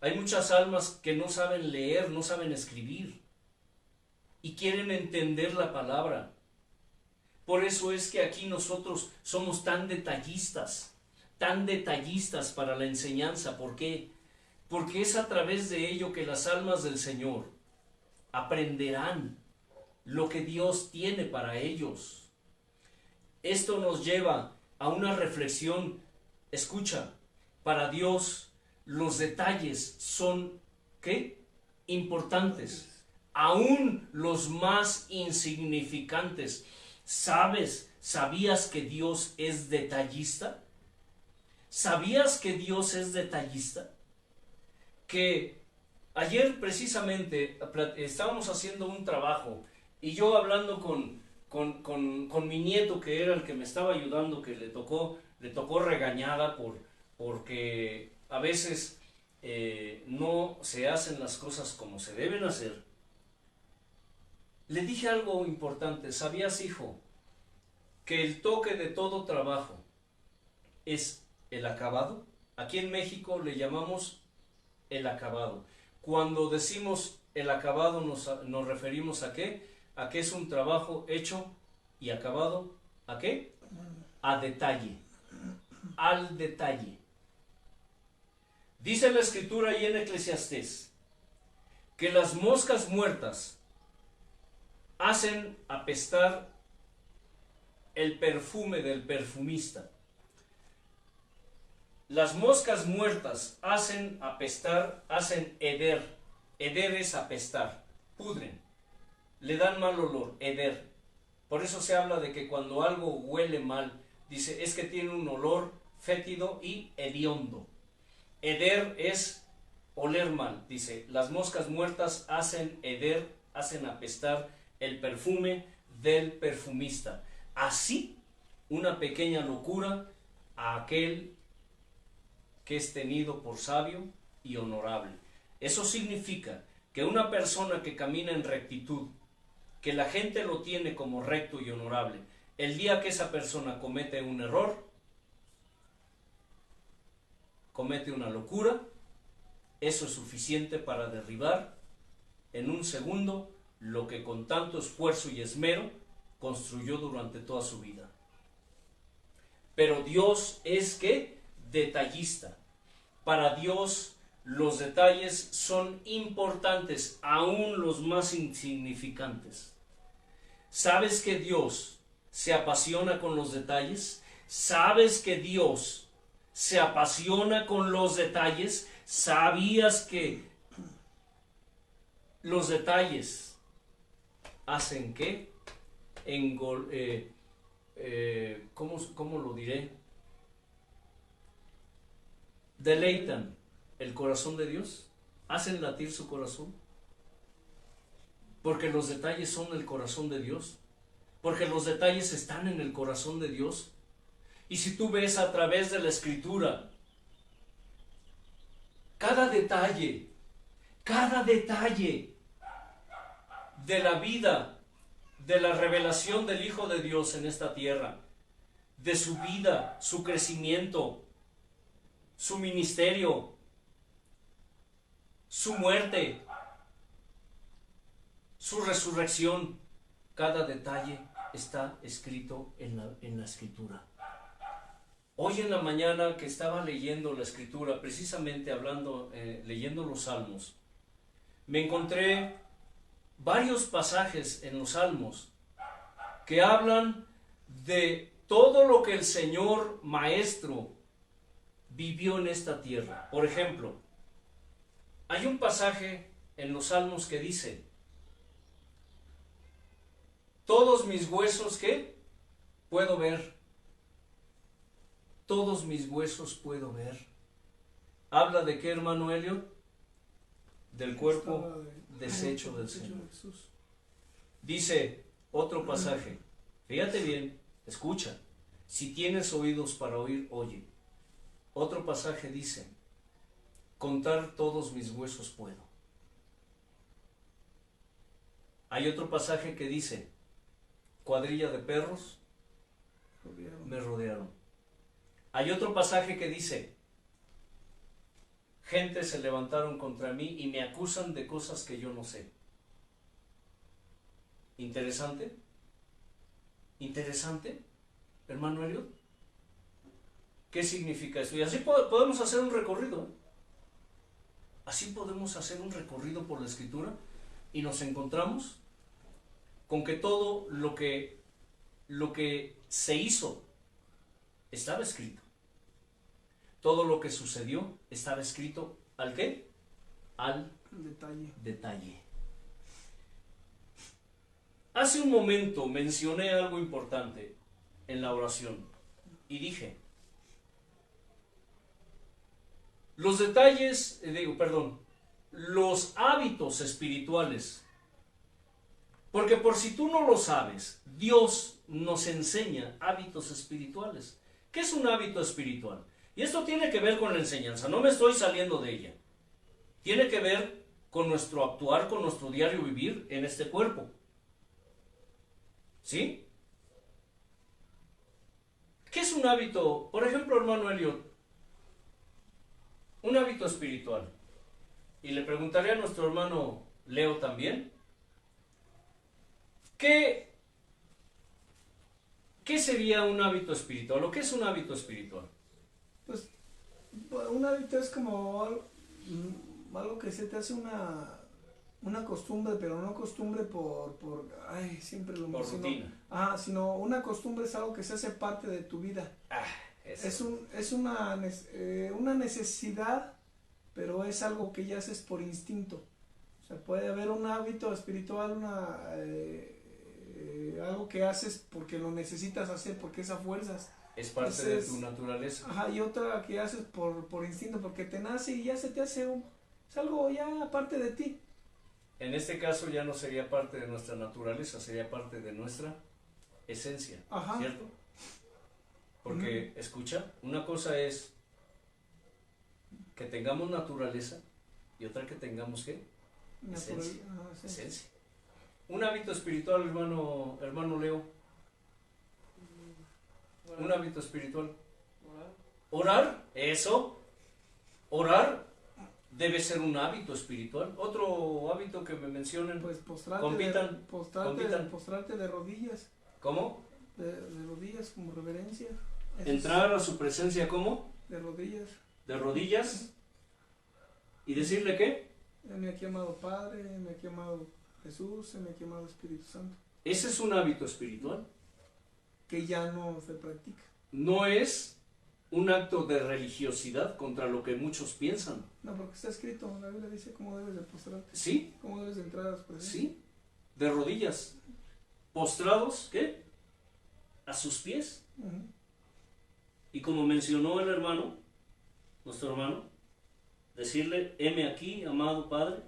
Hay muchas almas que no saben leer, no saben escribir y quieren entender la palabra. Por eso es que aquí nosotros somos tan detallistas para la enseñanza. ¿Por qué? Porque es a través de ello que las almas del Señor aprenderán lo que Dios tiene para ellos. Esto nos lleva a una reflexión. Escucha, para Dios los detalles son, ¿qué? Importantes, aún los más insignificantes. ¿Sabías que Dios es detallista? ¿Sabías que Dios es detallista? Que ayer precisamente estábamos haciendo un trabajo y yo hablando con mi nieto, que era el que me estaba ayudando, que le tocó regañada porque a veces no se hacen las cosas como se deben hacer. Le dije algo importante. ¿Sabías, hijo, que el toque de todo trabajo es el acabado? Aquí en México le llamamos el acabado. Cuando decimos el acabado nos referimos a ¿qué? A que es un trabajo hecho y acabado. ¿A qué? A detalle. Al detalle. Dice la Escritura ahí en Eclesiastés que las moscas muertas hacen apestar el perfume del perfumista. Las moscas muertas hacen apestar, hacen heder. Heder es apestar, pudren, le dan mal olor, heder. Por eso se habla de que cuando algo huele mal, dice, es que tiene un olor fétido y hediondo. Heder es oler mal, dice, las moscas muertas hacen heder, hacen apestar el perfume del perfumista. Así, una pequeña locura a aquel que es tenido por sabio y honorable. Eso significa que una persona que camina en rectitud, que la gente lo tiene como recto y honorable, el día que esa persona comete un error, comete una locura, eso es suficiente para derribar en un segundo lo que con tanto esfuerzo y esmero construyó durante toda su vida. Pero Dios es ¿qué? Detallista. Para Dios los detalles son importantes, aún los más insignificantes. ¿Sabes que Dios se apasiona con los detalles? ¿Sabes que Dios se apasiona con los detalles? ¿Sabías que los detalles hacen qué? ¿Cómo lo diré? Deleitan el corazón de Dios, hacen latir su corazón, porque los detalles son el corazón de Dios, porque los detalles están en el corazón de Dios. Y si tú ves a través de la Escritura, cada detalle de la vida, de la revelación del Hijo de Dios en esta tierra, de su vida, su crecimiento, su ministerio, su muerte, su resurrección, cada detalle está escrito en la Escritura. Hoy en la mañana que estaba leyendo la Escritura, precisamente leyendo los Salmos, me encontré varios pasajes en los Salmos que hablan de todo lo que el Señor Maestro vivió en esta tierra. Por ejemplo, hay un pasaje en los Salmos que dice: todos mis huesos, ¿qué? Puedo ver todos mis huesos puedo ver. ¿Habla de qué, hermano Elliot? Del cuerpo Estaba deshecho del deshecho Señor. de Jesús. Dice otro pasaje, fíjate bien, escucha, si tienes oídos para oír, oye. Otro pasaje dice, contar todos mis huesos puedo. Hay otro pasaje que dice, cuadrilla de perros me rodearon. Hay otro pasaje que dice, gente se levantaron contra mí y me acusan de cosas que yo no sé. Interesante. Interesante, hermano Elliot. ¿Qué significa esto? Y así podemos hacer un recorrido. ¿Eh? Así podemos hacer un recorrido por la Escritura y nos encontramos con que todo lo que se hizo estaba escrito. Todo lo que sucedió estaba escrito ¿al qué? Al detalle. Hace un momento mencioné algo importante en la oración y dije, los detalles, los hábitos espirituales, porque por si tú no lo sabes, Dios nos enseña hábitos espirituales. ¿Qué es un hábito espiritual? Y esto tiene que ver con la enseñanza, no me estoy saliendo de ella. Tiene que ver con nuestro actuar, con nuestro diario vivir en este cuerpo. ¿Sí? ¿Qué es un hábito? Por ejemplo, hermano Elliot, un hábito espiritual. Y le preguntaré a nuestro hermano Leo también. ¿Qué sería un hábito espiritual? ¿O qué es un hábito espiritual? Pues un hábito es como algo que se te hace una costumbre, pero no costumbre por siempre lo Por mismo. rutina. Sino una costumbre es algo que se hace parte de tu vida. Es una necesidad, pero es algo que ya haces por instinto. O sea, puede haber un hábito espiritual, algo que haces porque lo necesitas hacer, porque es a fuerzas. Es parte de tu naturaleza. Y otra que haces por instinto, porque te nace y ya se te hace es algo ya parte de ti. En este caso ya no sería parte de nuestra naturaleza, sería parte de nuestra esencia, ¿cierto? Porque, escucha, una cosa es que tengamos naturaleza y otra que tengamos, ¿qué? Esencia. Esencia. Un hábito espiritual, hermano Leo. Un hábito espiritual. Orar, eso. Orar debe ser un hábito espiritual. Otro hábito que me mencionen. Pues postrarte de rodillas. ¿Cómo? De rodillas como reverencia. Entrar a su presencia, ¿cómo? De rodillas. De rodillas. ¿Y decirle qué? Me ha amado Padre, me ha amado Jesús, me ha amado Espíritu Santo. Ese es un hábito espiritual. Que ya no se practica. No es un acto de religiosidad contra lo que muchos piensan. No, porque está escrito, la Biblia dice cómo debes de postrarte. Sí. Cómo debes de entrar a su presencia. Sí. De rodillas. Postrados, ¿qué? A sus pies. Y como mencionó el hermano, nuestro hermano, decirle, heme aquí, amado Padre,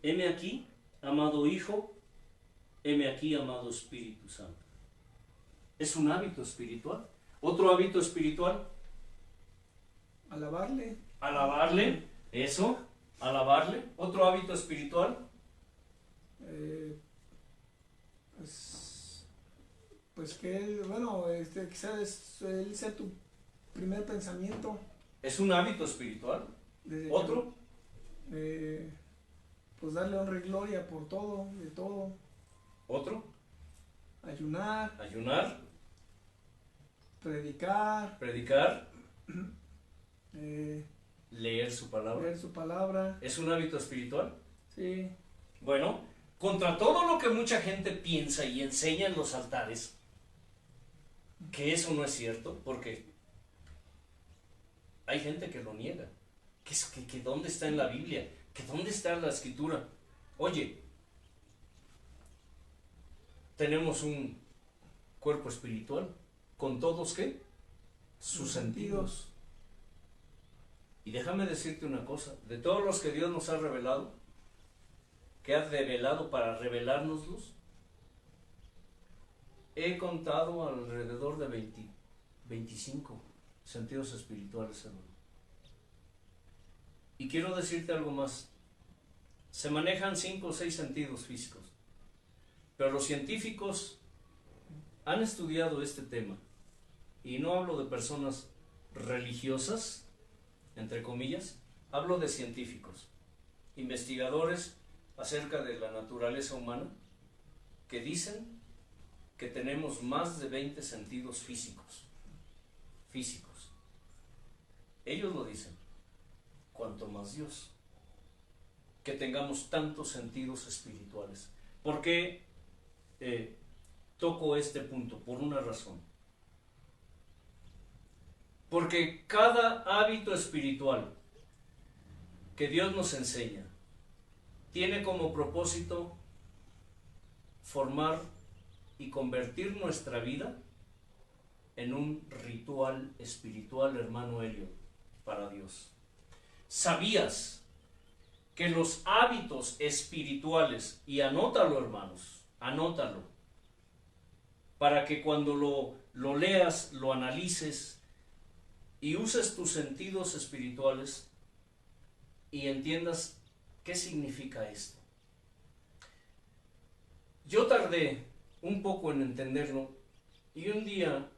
heme aquí, amado Hijo, heme aquí, amado Espíritu Santo. Es un hábito espiritual. Otro hábito espiritual. Alabarle. Alabarle, eso, alabarle. Otro hábito espiritual. Pues que él, quizás él sea tu primer pensamiento. Es un hábito espiritual. Otro. Pues darle honra y gloria por todo, de todo. Otro. Ayunar. Predicar. Leer su palabra. ¿Es un hábito espiritual? Sí. Bueno, contra todo lo que mucha gente piensa y enseña en los altares, que eso no es cierto, porque hay gente que lo niega. Que ¿dónde está en la Biblia? ¿Que dónde está en la Escritura? Oye, tenemos un cuerpo espiritual, con todos, ¿qué? sus sentidos. Y déjame decirte una cosa, de todos los que Dios nos ha revelado, que ha develado para revelárnoslos, he contado alrededor de 25 sentidos espirituales, hermano. Y quiero decirte algo más. Se manejan 5 o 6 sentidos físicos, pero los científicos han estudiado este tema, y no hablo de personas religiosas, entre comillas, hablo de científicos, investigadores acerca de la naturaleza humana, que dicen que tenemos más de 20 sentidos físicos. Ellos lo dicen, cuanto más Dios, que tengamos tantos sentidos espirituales. ¿Por qué toco este punto? Por una razón. Porque cada hábito espiritual que Dios nos enseña tiene como propósito formar y convertir nuestra vida en un ritual espiritual, hermano Helio, para Dios. ¿Sabías que los hábitos espirituales, y anótalo, hermanos, anótalo, para que cuando lo leas, lo analices y uses tus sentidos espirituales y entiendas qué significa esto? Yo tardé un poco en entenderlo, y un día,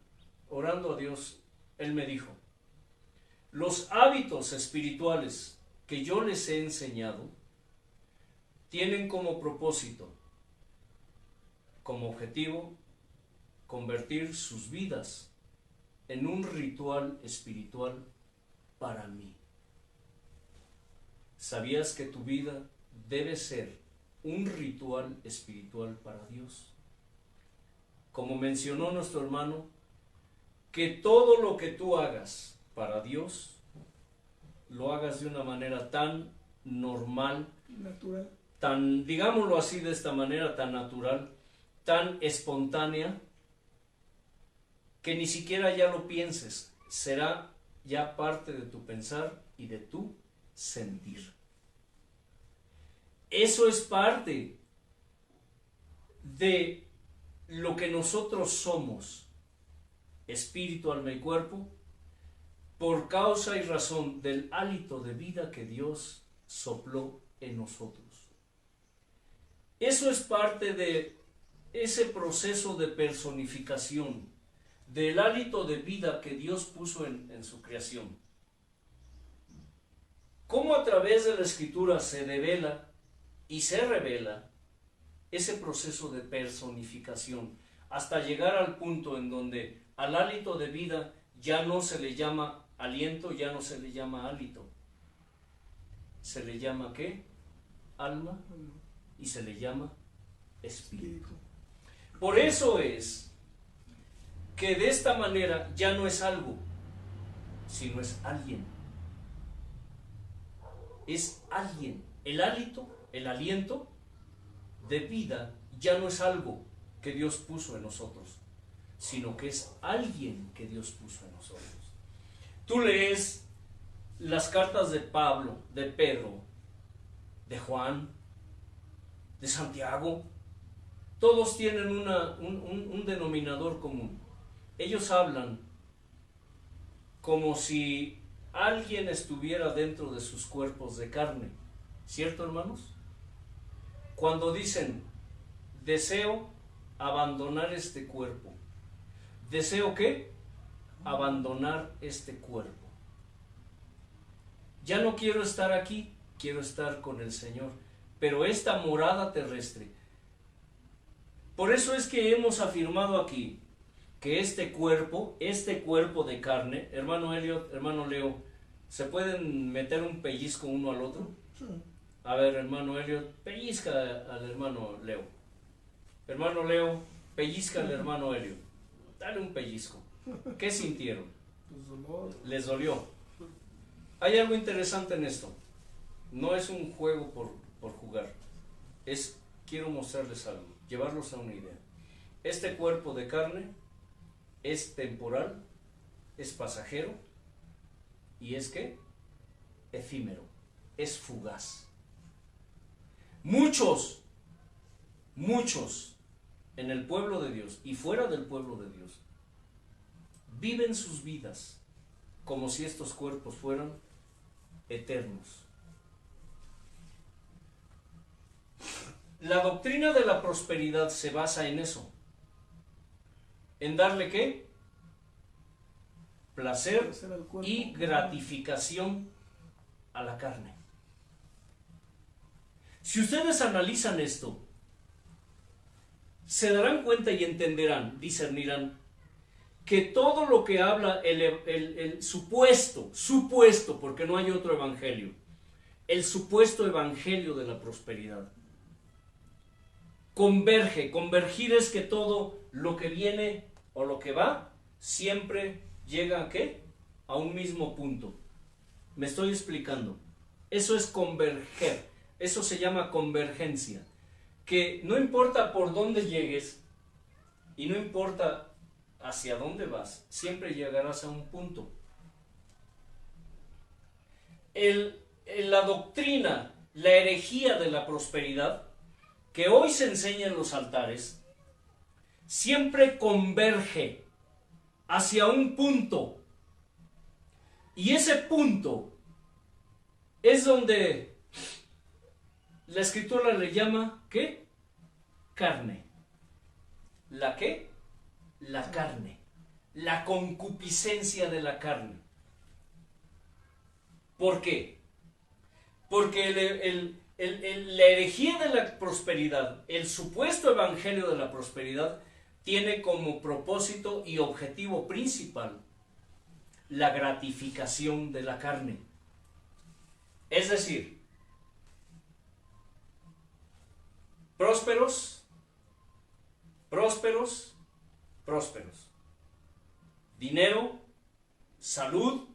orando a Dios, Él me dijo: los hábitos espirituales que yo les he enseñado tienen como propósito, como objetivo, convertir sus vidas en un ritual espiritual para mí. ¿Sabías que tu vida debe ser un ritual espiritual para Dios? Como mencionó nuestro hermano, que todo lo que tú hagas para Dios, lo hagas de una manera tan normal, Natural. tan, digámoslo así, de esta manera tan natural, tan espontánea, que ni siquiera ya lo pienses, será ya parte de tu pensar y de tu sentir. Eso es parte de lo que nosotros somos, espíritu, alma y cuerpo, por causa y razón del hálito de vida que Dios sopló en nosotros. Eso es parte de ese proceso de personificación, del hálito de vida que Dios puso en su creación. ¿Cómo a través de la Escritura se devela y se revela ese proceso de personificación, hasta llegar al punto en donde al hálito de vida ya no se le llama aliento, ya no se le llama hálito, se le llama ¿qué? Alma, y se le llama espíritu. Por eso es que de esta manera ya no es algo, sino es alguien. Es alguien. El hálito, el aliento de vida ya no es algo que Dios puso en nosotros, sino que es alguien que Dios puso en nosotros. Tú lees las cartas de Pablo, de Pedro, de Juan, de Santiago, todos tienen un denominador común. Ellos hablan como si alguien estuviera dentro de sus cuerpos de carne, ¿cierto, hermanos? Cuando dicen, deseo abandonar este cuerpo, ¿deseo qué? Abandonar este cuerpo. Ya no quiero estar aquí, quiero estar con el Señor. Pero esta morada terrestre, por eso es que hemos afirmado aquí que este cuerpo de carne, hermano Elliot, hermano Leo, ¿se pueden meter un pellizco uno al otro? Sí. A ver, hermano Elliot, pellizca al hermano Leo. Hermano Leo, pellizca al hermano Elliot. Dale un pellizco. ¿Qué sintieron? Pues dolor. Les dolió. Hay algo interesante en esto. No es un juego por jugar. Quiero mostrarles algo, llevarlos a una idea. Este cuerpo de carne es temporal es pasajero y es que efímero, es fugaz. Muchos en el pueblo de Dios y fuera del pueblo de Dios viven sus vidas como si estos cuerpos fueran eternos. La doctrina de la prosperidad se basa en eso, en darle ¿qué? Placer Placer al cuerpo. y gratificación a la carne. Si ustedes analizan esto, se darán cuenta y entenderán, discernirán, que todo lo que habla el supuesto, porque no hay otro evangelio, el supuesto evangelio de la prosperidad, convergir es que todo lo que viene o lo que va, siempre llega ¿a qué? A un mismo punto. Me estoy explicando. Eso es converger, eso se llama convergencia, que no importa por dónde llegues y no importa hacia dónde vas, siempre llegarás a un punto. La doctrina, la herejía de la prosperidad, que hoy se enseña en los altares, siempre converge hacia un punto. Y ese punto es donde la escritura le llama, ¿qué? Carne. ¿La qué? La carne. La concupiscencia de la carne. ¿Por qué? Porque la herejía de la prosperidad, el supuesto evangelio de la prosperidad, tiene como propósito y objetivo principal la gratificación de la carne. Es decir, prósperos, prósperos, prósperos. Dinero, salud,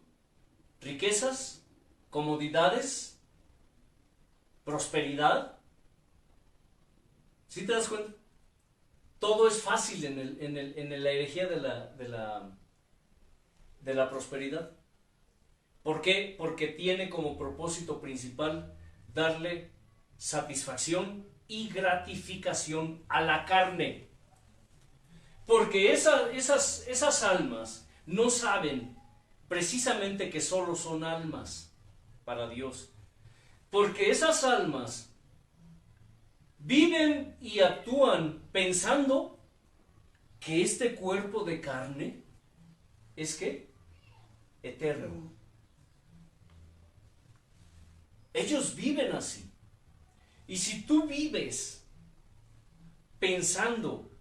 riquezas, comodidades, prosperidad. ¿Sí te das cuenta? Todo es fácil en la herejía de la prosperidad. ¿Por qué? Porque tiene como propósito principal darle satisfacción y gratificación a la carne. Porque esas almas no saben precisamente que solo son almas para Dios. Porque esas almas viven y actúan pensando que este cuerpo de carne es ¿qué? Eterno. Ellos viven así. Y si tú vives pensando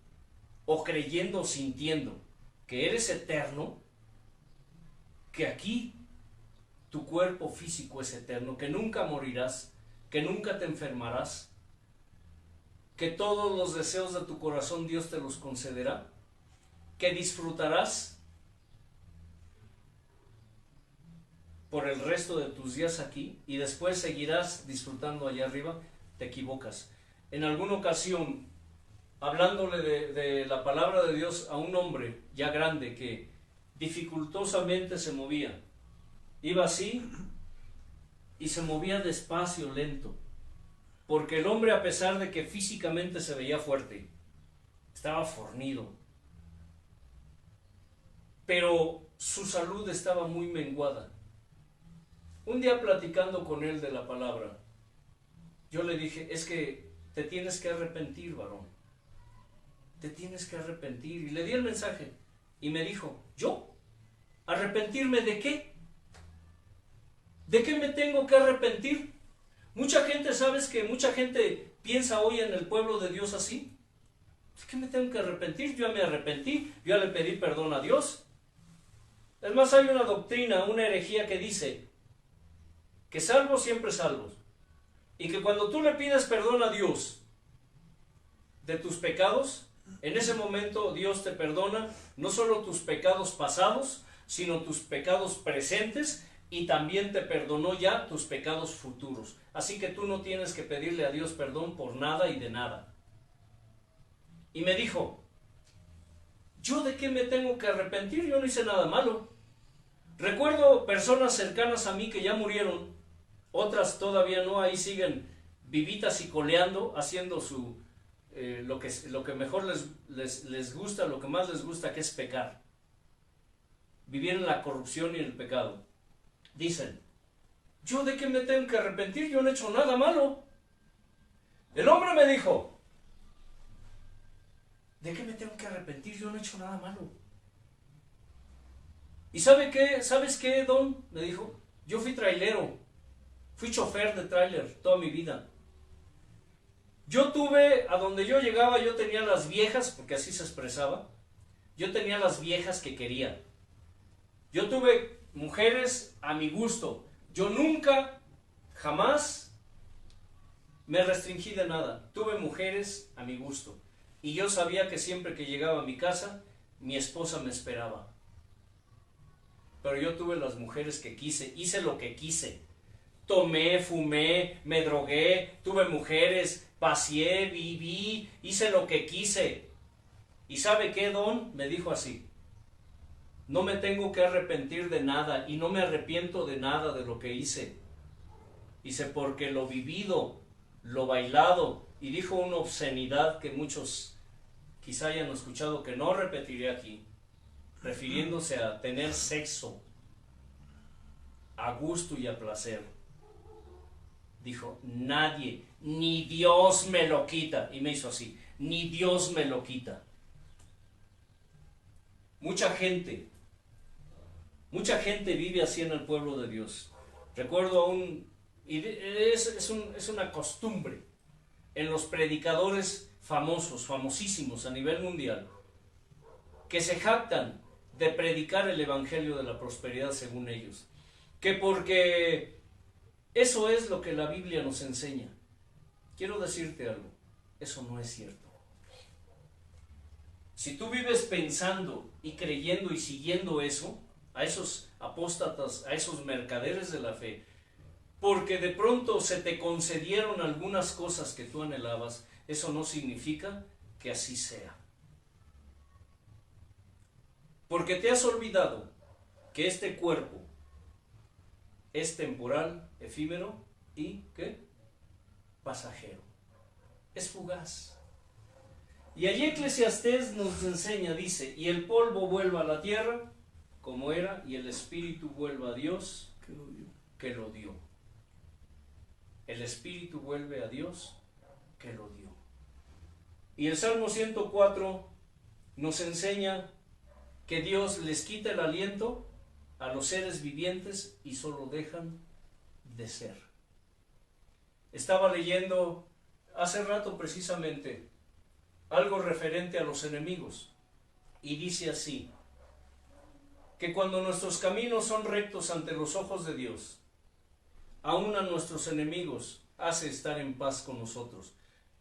o creyendo o sintiendo que eres eterno, que aquí tu cuerpo físico es eterno, que nunca morirás, que nunca te enfermarás, que todos los deseos de tu corazón Dios te los concederá, que disfrutarás por el resto de tus días aquí y después seguirás disfrutando allá arriba, te equivocas. En alguna ocasión, hablándole de la palabra de Dios a un hombre ya grande que dificultosamente se movía, iba así y se movía despacio, lento, porque el hombre, a pesar de que físicamente se veía fuerte, estaba fornido, pero su salud estaba muy menguada. Un día, platicando con él de la palabra, yo le dije, es que te tienes que arrepentir, varón, te tienes que arrepentir. Y le di el mensaje y me dijo, ¿yo? ¿Arrepentirme de qué? ¿De qué me tengo que arrepentir? Mucha gente, ¿sabes que mucha gente piensa hoy en el pueblo de Dios así? ¿De qué me tengo que arrepentir? Yo ya me arrepentí, yo ya le pedí perdón a Dios. Es más, hay una doctrina, una herejía que dice que salvos siempre salvos, y que cuando tú le pides perdón a Dios de tus pecados, en ese momento Dios te perdona no solo tus pecados pasados, sino tus pecados presentes, y también te perdonó ya tus pecados futuros. Así que tú no tienes que pedirle a Dios perdón por nada y de nada. Y me dijo, ¿yo de qué me tengo que arrepentir? Yo no hice nada malo. Recuerdo personas cercanas a mí que ya murieron, otras todavía no, ahí siguen vivitas y coleando, haciendo lo que mejor les gusta, lo que más les gusta, que es pecar. Vivir en la corrupción y en el pecado. Dicen, ¿yo de qué me tengo que arrepentir? Yo no he hecho nada malo. El hombre me dijo, ¿de qué me tengo que arrepentir? Yo no he hecho nada malo. ¿Y sabe qué? ¿Sabes qué, Don? Me dijo, yo fui trailero, fui chofer de tráiler toda mi vida. Yo tuve, a donde yo llegaba, yo tenía las viejas, porque así se expresaba, yo tenía las viejas que quería. Yo tuve mujeres a mi gusto. Yo nunca, jamás me restringí de nada. Tuve mujeres a mi gusto. Y yo sabía que siempre que llegaba a mi casa, mi esposa me esperaba. Pero yo tuve las mujeres que quise, hice lo que quise. Tomé, fumé, me drogué, tuve mujeres, paseé, viví, hice lo que quise. ¿Y sabe qué, Don? Me dijo así, no me tengo que arrepentir de nada y no me arrepiento de nada de lo que hice. Dice, porque lo vivido, lo bailado, y dijo una obscenidad que muchos quizá hayan escuchado, que no repetiré aquí, refiriéndose a tener sexo a gusto y a placer. Dijo, nadie, ni Dios me lo quita. Y me hizo así, ni Dios me lo quita. Mucha gente vive así en el pueblo de Dios. Recuerdo es una costumbre en los predicadores famosos, famosísimos a nivel mundial, que se jactan de predicar el evangelio de la prosperidad según ellos, que porque eso es lo que la Biblia nos enseña. Quiero decirte algo, eso no es cierto. Si tú vives pensando y creyendo y siguiendo eso, a esos apóstatas, a esos mercaderes de la fe, porque de pronto se te concedieron algunas cosas que tú anhelabas, eso no significa que así sea. Porque te has olvidado que este cuerpo es temporal, efímero y ¿qué? Pasajero. Es fugaz. Y allí Eclesiastés nos enseña, dice, y el polvo vuelva a la tierra como era, y el espíritu vuelva a Dios que lo dio. El espíritu vuelve a Dios que lo dio. Y el Salmo 104 nos enseña que Dios les quita el aliento a los seres vivientes y solo dejan de ser. Estaba leyendo hace rato precisamente algo referente a los enemigos y dice así, que cuando nuestros caminos son rectos ante los ojos de Dios, aún a nuestros enemigos hace estar en paz con nosotros.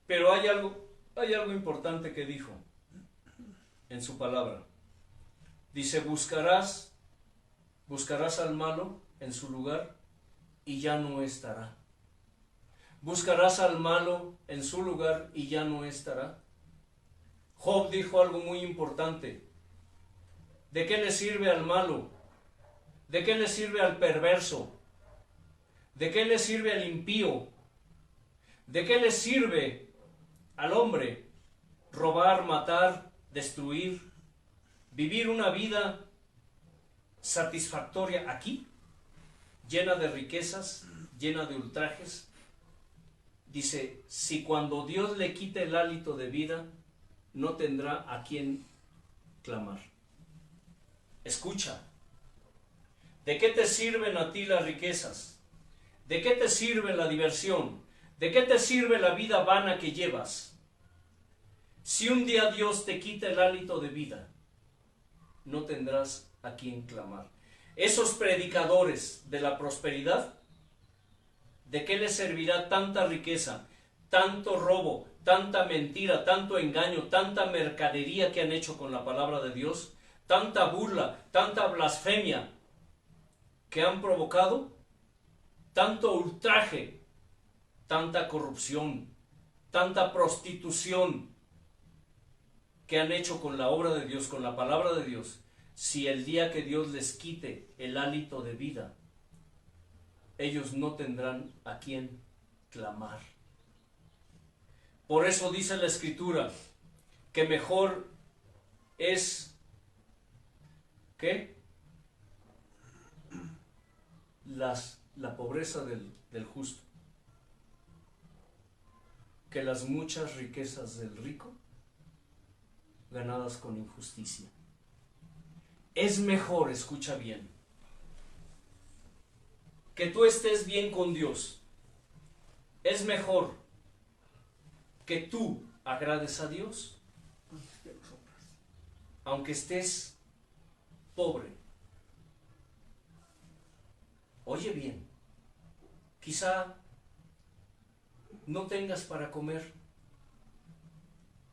Pero hay algo importante que dijo en su palabra. Dice, buscarás al malo en su lugar y ya no estará. Buscarás al malo en su lugar y ya no estará. Job dijo algo muy importante. ¿De qué le sirve al malo? ¿De qué le sirve al perverso? ¿De qué le sirve al impío? ¿De qué le sirve al hombre robar, matar, destruir, vivir una vida satisfactoria aquí, llena de riquezas, llena de ultrajes? Dice, si cuando Dios le quite el hálito de vida, no tendrá a quien clamar. Escucha, ¿de qué te sirven a ti las riquezas? ¿De qué te sirve la diversión? ¿De qué te sirve la vida vana que llevas? Si un día Dios te quita el hálito de vida, no tendrás a quien clamar. Esos predicadores de la prosperidad, ¿de qué les servirá tanta riqueza, tanto robo, tanta mentira, tanto engaño, tanta mercadería que han hecho con la palabra de Dios? Tanta burla, tanta blasfemia que han provocado, tanto ultraje, tanta corrupción, tanta prostitución que han hecho con la obra de Dios, con la palabra de Dios. si el día que Dios les quite el hálito de vida, ellos no tendrán a quien clamar. Por eso dice la Escritura que mejor es, ¿qué? La pobreza del justo que las muchas riquezas del rico ganadas con injusticia. Es mejor, escucha bien, que tú estés bien con Dios. Es mejor que tú agrades a Dios, aunque estés pobre. Oye bien, quizá no tengas para comer,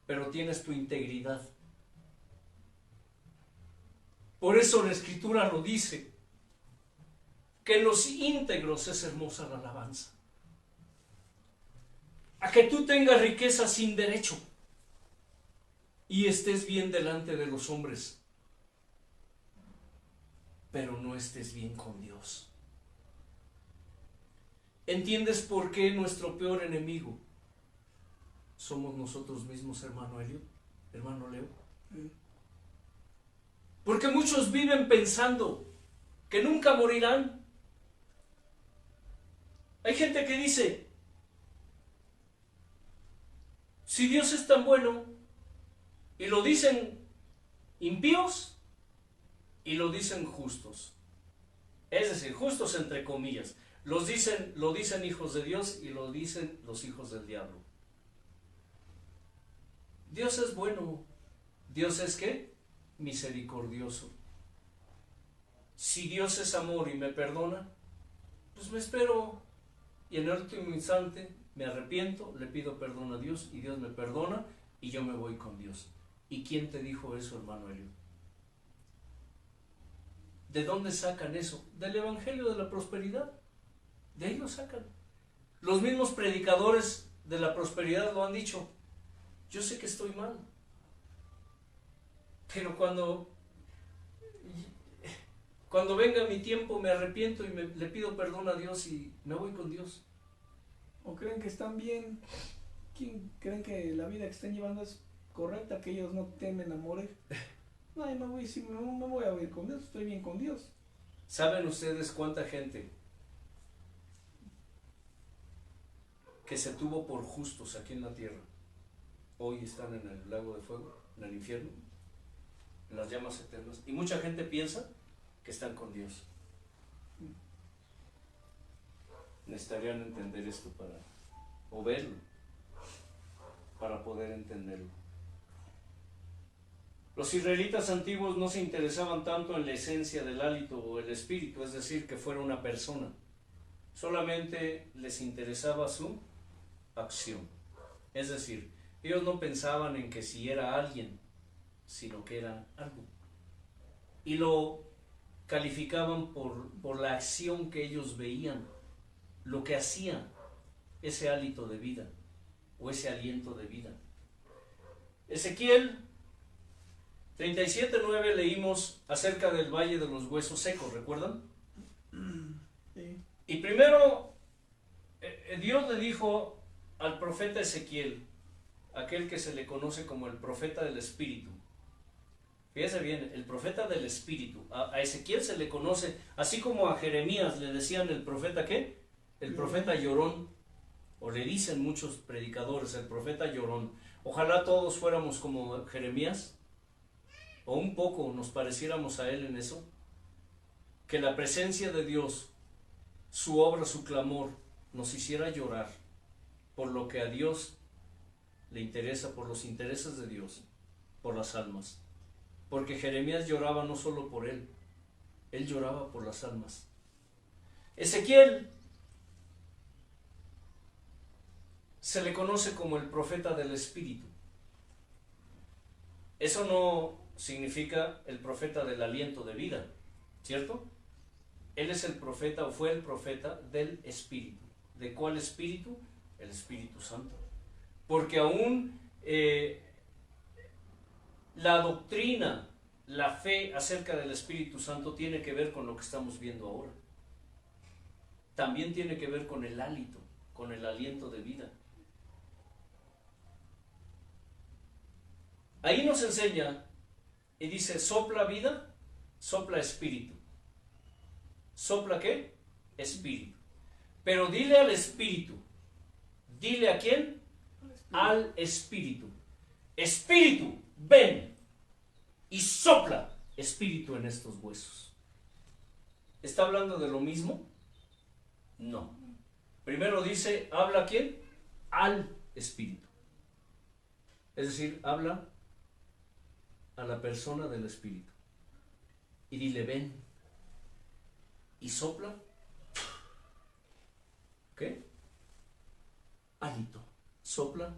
pero tienes tu integridad. Por eso la Escritura lo dice, que en los íntegros es hermosa la alabanza. A que tú tengas riqueza sin derecho y estés bien delante de los hombres, pero no estés bien con Dios. ¿Entiendes por qué nuestro peor enemigo somos nosotros mismos, hermano Elio, hermano Leo? Porque muchos viven pensando que nunca morirán. Hay gente que dice, si Dios es tan bueno, y lo dicen impíos y lo dicen justos, es decir, justos entre comillas, lo dicen hijos de Dios y lo dicen los hijos del diablo. Dios es bueno. ¿Dios es qué? Misericordioso. Si Dios es amor y me perdona, pues me espero y en el último instante me arrepiento, le pido perdón a Dios y Dios me perdona y yo me voy con Dios. ¿Y quién te dijo eso, hermano Elio? ¿De dónde sacan eso? Del Evangelio de la Prosperidad. De ahí lo sacan. Los mismos predicadores de la prosperidad lo han dicho. Yo sé que estoy mal, pero cuando venga mi tiempo me arrepiento y le pido perdón a Dios y me voy con Dios. ¿O creen que están bien? ¿Creen que la vida que están llevando es correcta, que ellos no temen a morir? No, me voy a ir con Dios, estoy bien con Dios. ¿Saben ustedes cuánta gente que se tuvo por justos aquí en la tierra hoy están en el lago de fuego, en el infierno, en las llamas eternas? Y mucha gente piensa que están con Dios. Necesitarían entender esto o verlo, para poder entenderlo. Los israelitas antiguos no se interesaban tanto en la esencia del hálito o el espíritu, es decir, que fuera una persona. Solamente les interesaba su acción. Es decir, ellos no pensaban en que si era alguien, sino que era algo. Y lo calificaban por la acción que ellos veían, lo que hacía ese hálito de vida o ese aliento de vida. Ezequiel 37:9 leímos acerca del valle de los huesos secos, ¿recuerdan? Sí. Y primero Dios le dijo al profeta Ezequiel, aquel que se le conoce como el profeta del Espíritu. Fíjese bien, el profeta del Espíritu. A Ezequiel se le conoce, así como a Jeremías le decían el profeta ¿qué? El profeta llorón, o le dicen muchos predicadores, el profeta llorón. Ojalá todos fuéramos como Jeremías, o un poco nos pareciéramos a él en eso, que la presencia de Dios, su obra, su clamor, nos hiciera llorar por lo que a Dios le interesa, por los intereses de Dios, por las almas. Porque Jeremías lloraba no solo por él lloraba por las almas. Ezequiel se le conoce como el profeta del Espíritu. Eso no significa el profeta del aliento de vida, ¿cierto? Él es el profeta, o fue el profeta del Espíritu. ¿De cuál Espíritu? El Espíritu Santo. Porque aún la doctrina la fe acerca del Espíritu Santo tiene que ver con lo que estamos viendo ahora. También tiene que ver con el hálito, con el aliento de vida. Ahí nos enseña y dice, sopla vida, sopla espíritu. ¿Sopla qué? Espíritu. Pero dile al espíritu. ¿Dile a quién? Al espíritu. Espíritu, ven y sopla espíritu en estos huesos. ¿Está hablando de lo mismo? No. Primero dice, ¿habla a quién? Al espíritu. Es decir, habla a la persona del espíritu. Y dile, ven y sopla. ¿Qué? Hálito. Sopla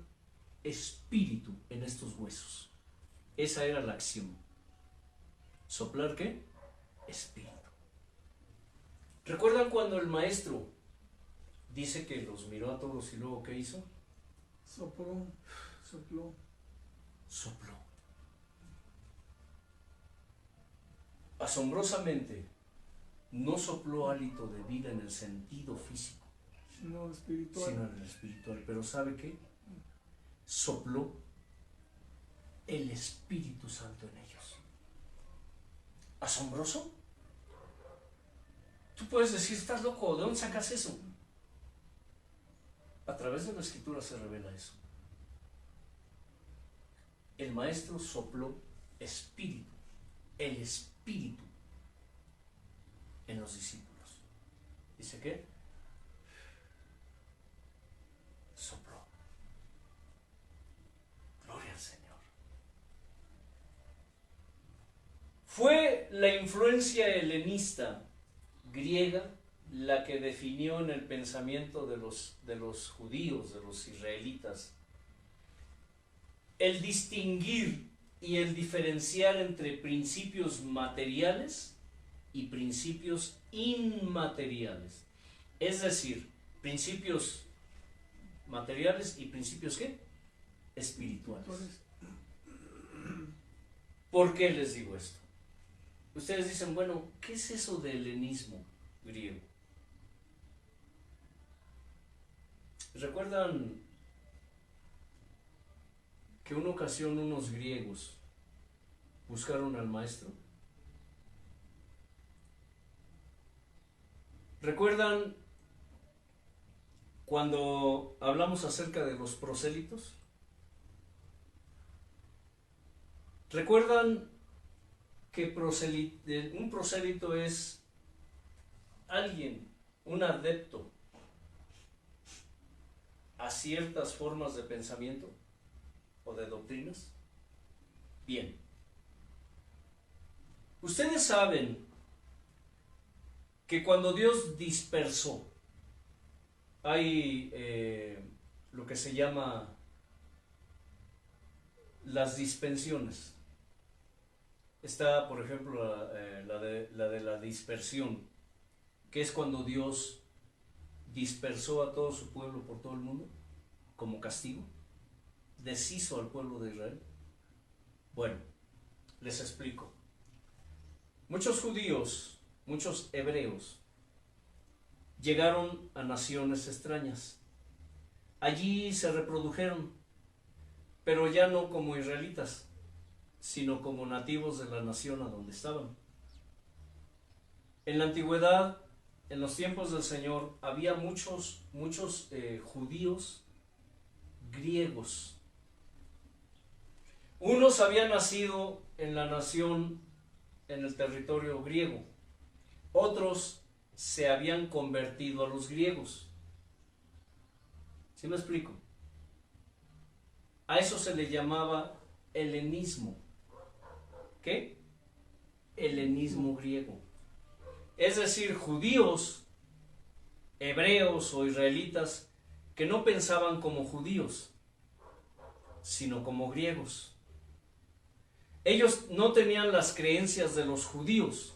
espíritu en estos huesos. Esa era la acción. ¿Soplar qué? Espíritu. ¿Recuerdan cuando el maestro dice que los miró a todos y luego qué hizo? Sopló. Sopló. Asombrosamente, no sopló hálito de vida en el sentido físico, No, espiritual. sino en el espiritual. Pero ¿sabe qué? Sopló el Espíritu Santo en ellos. ¿Asombroso? Tú puedes decir, estás loco, ¿de dónde sacas eso? A través de la Escritura se revela eso. El maestro sopló espíritu, el espíritu en los discípulos. ¿Dice qué? Sopló. Gloria al Señor. Fue la influencia helenista griega la que definió en el pensamiento de los judíos, de los israelitas, el distinguir y el diferenciar entre principios materiales y principios inmateriales. Es decir, principios materiales y principios ¿qué? Espirituales. ¿Por qué les digo esto? Ustedes dicen, bueno, ¿qué es eso de helenismo griego? ¿Recuerdan que una ocasión unos griegos buscaron al maestro? ¿Recuerdan cuando hablamos acerca de los prosélitos? ¿Recuerdan que un prosélito es alguien, un adepto a ciertas formas de pensamiento o de doctrinas? Bien. Ustedes saben que cuando Dios dispersó, hay lo que se llama las dispensiones. Está, por ejemplo, la de la dispersión, que es cuando Dios dispersó a todo su pueblo por todo el mundo como castigo, deshizo al pueblo de Israel. Bueno, les explico. Muchos judíos, muchos hebreos, llegaron a naciones extrañas. Allí se reprodujeron, pero ya no como israelitas, sino como nativos de la nación a donde estaban. En la antigüedad, en los tiempos del Señor, había muchos judíos griegos. Unos habían nacido en la nación, en el territorio griego. Otros se habían convertido a los griegos. ¿Sí me explico? A eso se le llamaba helenismo. ¿Qué? Helenismo griego. Es decir, judíos, hebreos o israelitas que no pensaban como judíos, sino como griegos. Ellos no tenían las creencias de los judíos,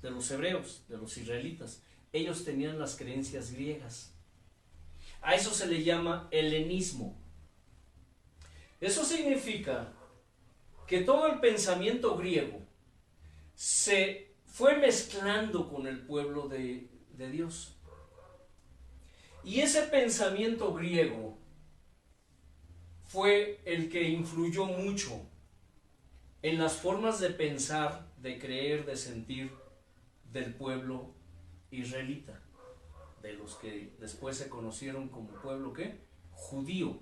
de los hebreos, de los israelitas. Ellos tenían las creencias griegas. A eso se le llama helenismo. Eso significa que todo el pensamiento griego se fue mezclando con el pueblo de Dios. Y ese pensamiento griego fue el que influyó mucho en las formas de pensar, de creer, de sentir del pueblo israelita, de los que después se conocieron como pueblo ¿qué? Judío.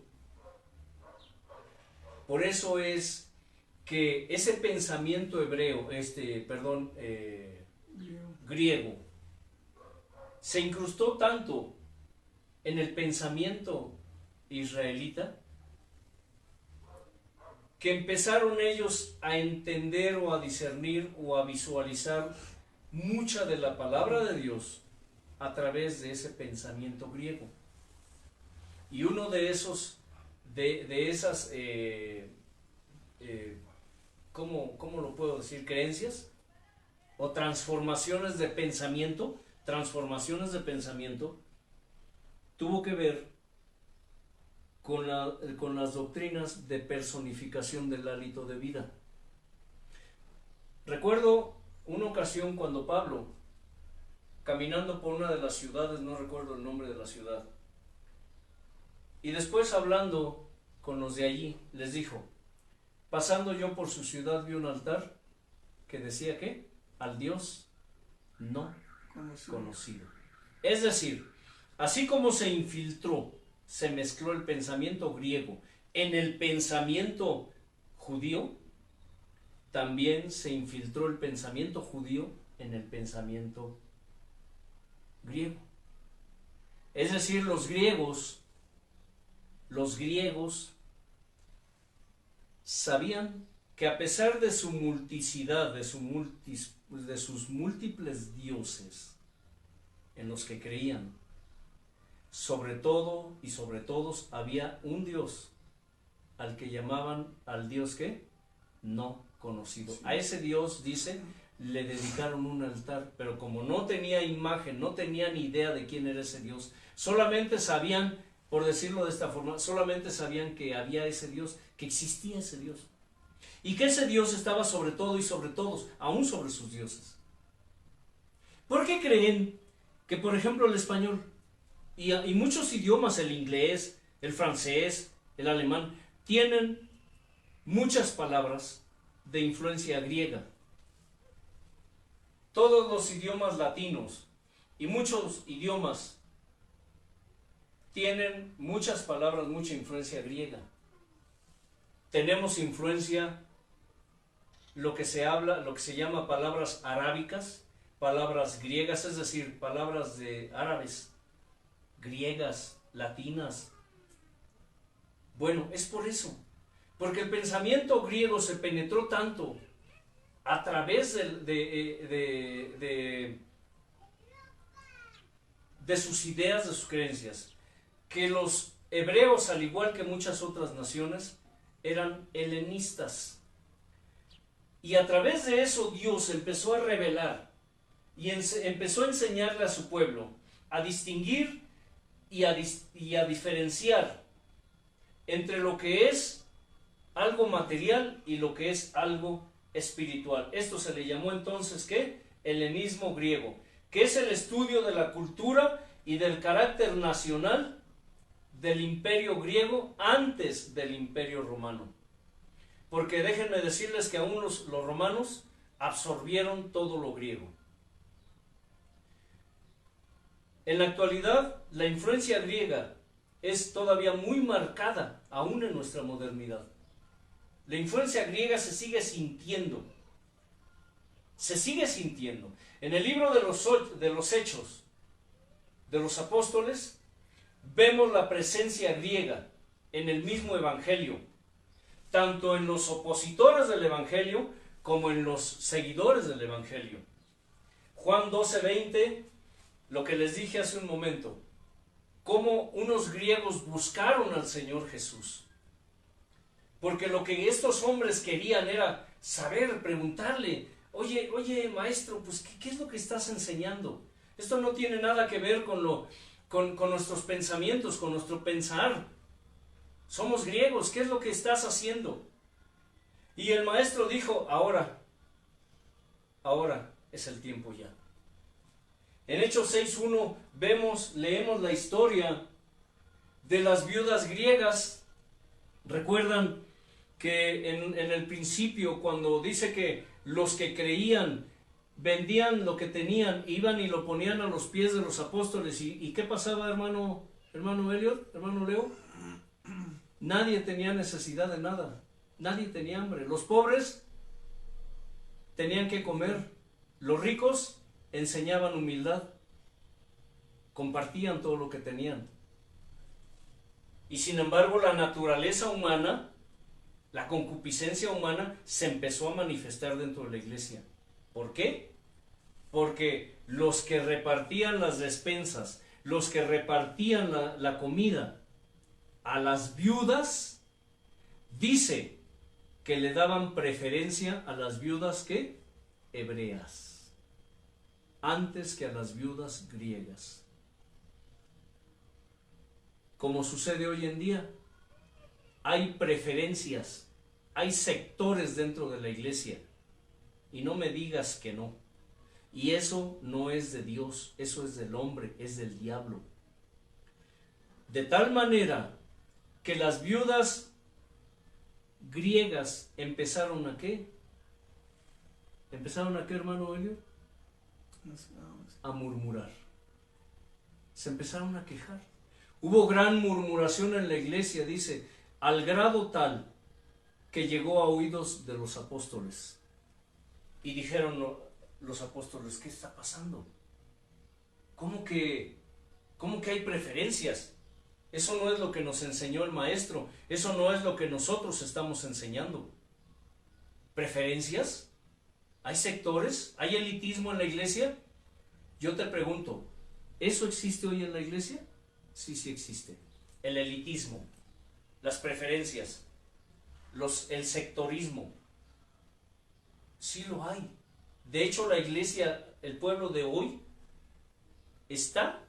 Por eso es que ese pensamiento hebreo, griego, se incrustó tanto en el pensamiento israelita que empezaron ellos a entender o a discernir o a visualizar mucha de la palabra de Dios a través de ese pensamiento griego. Y uno de esos, de esas, ¿cómo lo puedo decir? Creencias o transformaciones de pensamiento, tuvo que ver con las doctrinas de personificación del hálito de vida. Recuerdo una ocasión cuando Pablo, caminando por una de las ciudades, no recuerdo el nombre de la ciudad, y después hablando con los de allí, les dijo: pasando yo por su ciudad vi un altar que decía ¿qué? Al Dios no conocido. Es decir, así como se infiltró, se mezcló el pensamiento griego en el pensamiento judío, también se infiltró el pensamiento judío en el pensamiento griego. Es decir, los griegos sabían que a pesar de su multiplicidad, de sus múltiples dioses en los que creían, sobre todo y sobre todos había un Dios al que llamaban al Dios ¿qué? No conocido. Sí. A ese Dios, dice, le dedicaron un altar, pero como no tenía imagen, no tenían idea de quién era ese Dios, solamente sabían, por decirlo de esta forma, solamente sabían que había ese Dios, que existía ese Dios, y que ese Dios estaba sobre todo y sobre todos, aún sobre sus dioses. ¿Por qué creen que, por ejemplo, el español y muchos idiomas, el inglés, el francés, el alemán, tienen muchas palabras de influencia griega? Todos los idiomas latinos y muchos idiomas tienen muchas palabras, mucha influencia griega. Tenemos influencia, lo que se llama palabras arábicas, palabras griegas, es decir, palabras de árabes, griegas, latinas. Bueno, es por eso, porque el pensamiento griego se penetró tanto a través de sus ideas, de sus creencias, que los hebreos, al igual que muchas otras naciones, eran helenistas. Y a través de eso Dios empezó a revelar y empezó a enseñarle a su pueblo a distinguir y a diferenciar entre lo que es algo material y lo que es algo espiritual. Esto se le llamó entonces ¿qué? Helenismo griego, que es el estudio de la cultura y del carácter nacional del imperio griego antes del imperio romano. Porque déjenme decirles que aún los romanos absorbieron todo lo griego. En la actualidad, la influencia griega es todavía muy marcada, aún en nuestra modernidad. La influencia griega se sigue sintiendo. Se sigue sintiendo. En el libro de los Hechos de los Apóstoles, vemos la presencia griega en el mismo Evangelio, tanto en los opositores del Evangelio como en los seguidores del Evangelio. Juan 12:20, lo que les dije hace un momento, cómo unos griegos buscaron al Señor Jesús. Porque lo que estos hombres querían era saber, preguntarle, oye maestro, pues ¿qué es lo que estás enseñando? Esto no tiene nada que ver con nuestros pensamientos, con nuestro pensar. Somos griegos, ¿qué es lo que estás haciendo? Y el maestro dijo, ahora, ahora es el tiempo ya. En Hechos 6:1 leemos la historia de las viudas griegas. Recuerdan que en el principio, cuando dice que los que creían vendían lo que tenían, iban y lo ponían a los pies de los apóstoles. ¿Y qué pasaba, hermano Elliot, hermano Leo? Nadie tenía necesidad de nada, nadie tenía hambre. Los pobres tenían que comer, los ricos enseñaban humildad, compartían todo lo que tenían. Y sin embargo, la naturaleza humana, la concupiscencia humana, se empezó a manifestar dentro de la iglesia. ¿Por qué? Porque los que repartían las despensas, los que repartían la comida a las viudas, dice que le daban preferencia a las viudas ¿qué? Hebreas, antes que a las viudas griegas. Como sucede hoy en día, hay preferencias, hay sectores dentro de la iglesia, y no me digas que no. Y eso no es de Dios, eso es del hombre, es del diablo. De tal manera que las viudas griegas empezaron ¿a qué? ¿Empezaron a qué, hermano Elio? A murmurar. Se empezaron a quejar. Hubo gran murmuración en la iglesia, dice, al grado tal que llegó a oídos de los apóstoles. Y dijeron los apóstoles, ¿qué está pasando? ¿Cómo que hay preferencias? Eso no es lo que nos enseñó el maestro, eso no es lo que nosotros estamos enseñando. ¿Preferencias? ¿Hay sectores? ¿Hay elitismo en la iglesia? Yo te pregunto, ¿eso existe hoy en la iglesia? Sí, sí existe. El elitismo, las preferencias, el sectorismo, sí lo hay. De hecho, la iglesia, el pueblo de hoy, está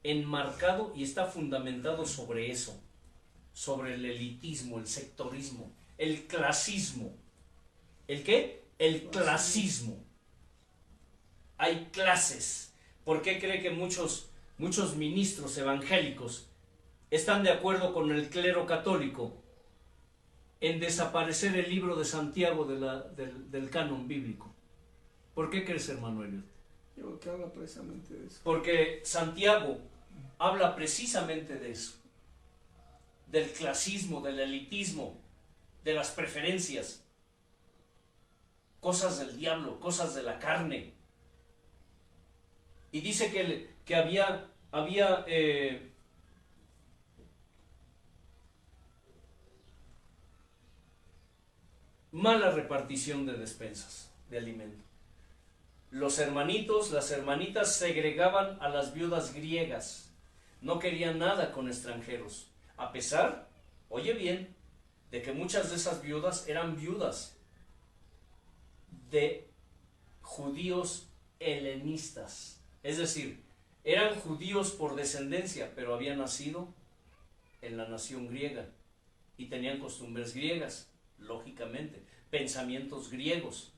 enmarcado y está fundamentado sobre eso, sobre el elitismo, el sectorismo, el clasismo. ¿El qué? El clasismo. Hay clases. ¿Por qué cree que muchos ministros evangélicos están de acuerdo con el clero católico en desaparecer el libro de Santiago del canon bíblico? ¿Por qué crees, hermano Elliot? Yo creo que habla precisamente de eso. Porque Santiago habla precisamente de eso, del clasismo, del elitismo, de las preferencias, cosas del diablo, cosas de la carne. Y dice que había mala repartición de despensas, de alimento. Los hermanitos, las hermanitas segregaban a las viudas griegas. No querían nada con extranjeros. A pesar, oye bien, de que muchas de esas viudas eran viudas de judíos helenistas. Es decir, eran judíos por descendencia, pero habían nacido en la nación griega y tenían costumbres griegas, lógicamente, pensamientos griegos.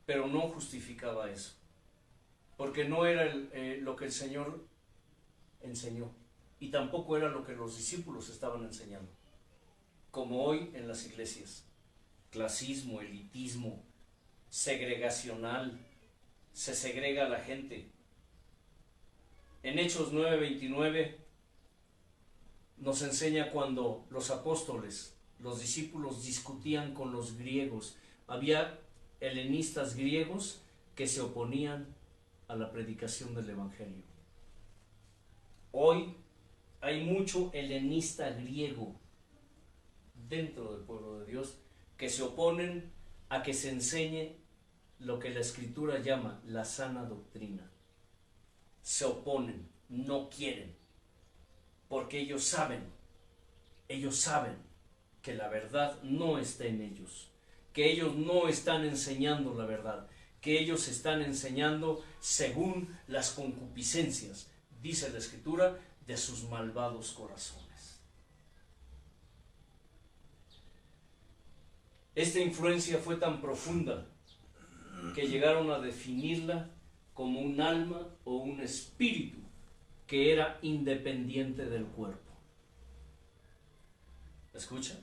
Pero no justificaba eso, porque no era lo que el Señor enseñó, y tampoco era lo que los discípulos estaban enseñando, como hoy en las iglesias. Clasismo, elitismo, segregacional, se segrega a la gente. En Hechos 9:29 nos enseña cuando los apóstoles, los discípulos discutían con los griegos. Había helenistas griegos que se oponían a la predicación del evangelio. Hoy hay mucho helenista griego dentro del pueblo de Dios que se oponen a que se enseñe lo que la Escritura llama la sana doctrina. Se oponen, no quieren, porque ellos saben que la verdad no está en ellos, que ellos no están enseñando la verdad, que ellos están enseñando según las concupiscencias, dice la Escritura, de sus malvados corazones. Esta influencia fue tan profunda que llegaron a definirla como un alma o un espíritu que era independiente del cuerpo. ¿Escucha?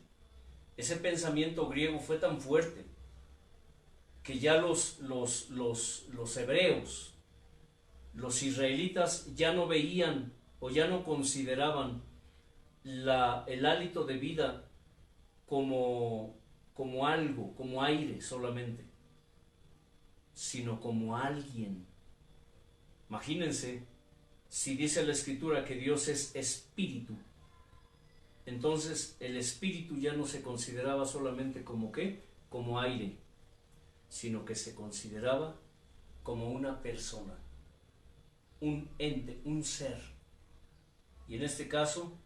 Ese pensamiento griego fue tan fuerte que ya los hebreos, los israelitas, ya no veían o ya no consideraban el hálito de vida como algo, como aire solamente, sino como alguien. Imagínense, si dice la Escritura que Dios es espíritu, entonces el espíritu ya no se consideraba solamente como ¿qué? Como aire, sino que se consideraba como una persona, un ente, un ser. Y en este caso,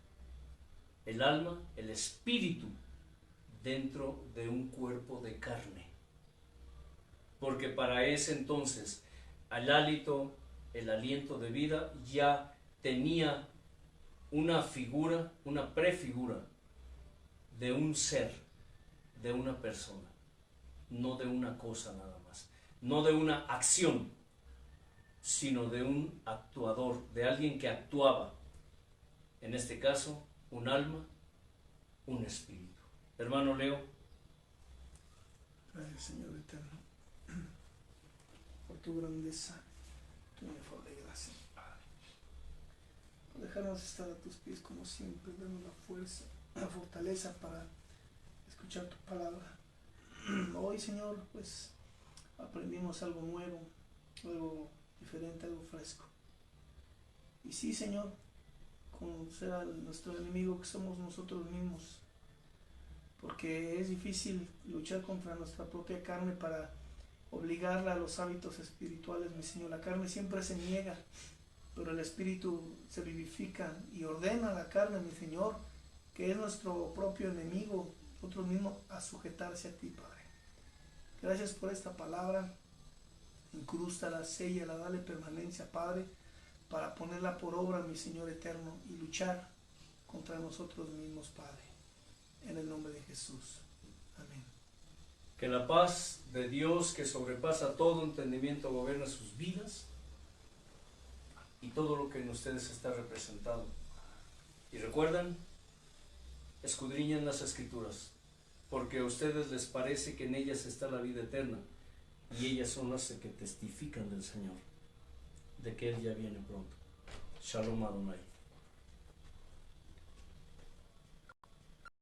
el alma, el espíritu, dentro de un cuerpo de carne. Porque para ese entonces, el hálito, el aliento de vida ya tenía una figura, una prefigura de un ser, de una persona, no de una cosa nada más, no de una acción, sino de un actuador, de alguien que actuaba. En este caso, un alma, un espíritu. Hermano Leo. Gracias, Señor eterno, por tu grandeza, tu uniforme gracia, Padre. Por dejarnos estar a tus pies como siempre, dando la fuerza, la fortaleza para escuchar tu palabra. Hoy, Señor, pues aprendimos algo nuevo, algo diferente, algo fresco. Y sí, Señor, conocer a nuestro enemigo que somos nosotros mismos, porque es difícil luchar contra nuestra propia carne para obligarla a los hábitos espirituales, mi Señor. La carne siempre se niega, pero el espíritu se vivifica y ordena a la carne, mi Señor, que es nuestro propio enemigo, nosotros mismos, a sujetarse a ti, Padre. Gracias por esta palabra. Incrústala, séllala, dale permanencia, Padre, para ponerla por obra, mi Señor eterno, y luchar contra nosotros mismos, Padre. En el nombre de Jesús. Amén. Que la paz de Dios, que sobrepasa todo entendimiento, gobierna sus vidas y todo lo que en ustedes está representado. Y recuerdan, escudriñen las Escrituras, porque a ustedes les parece que en ellas está la vida eterna, y ellas son las que testifican del Señor, de que Él ya viene pronto. Shalom Adonai.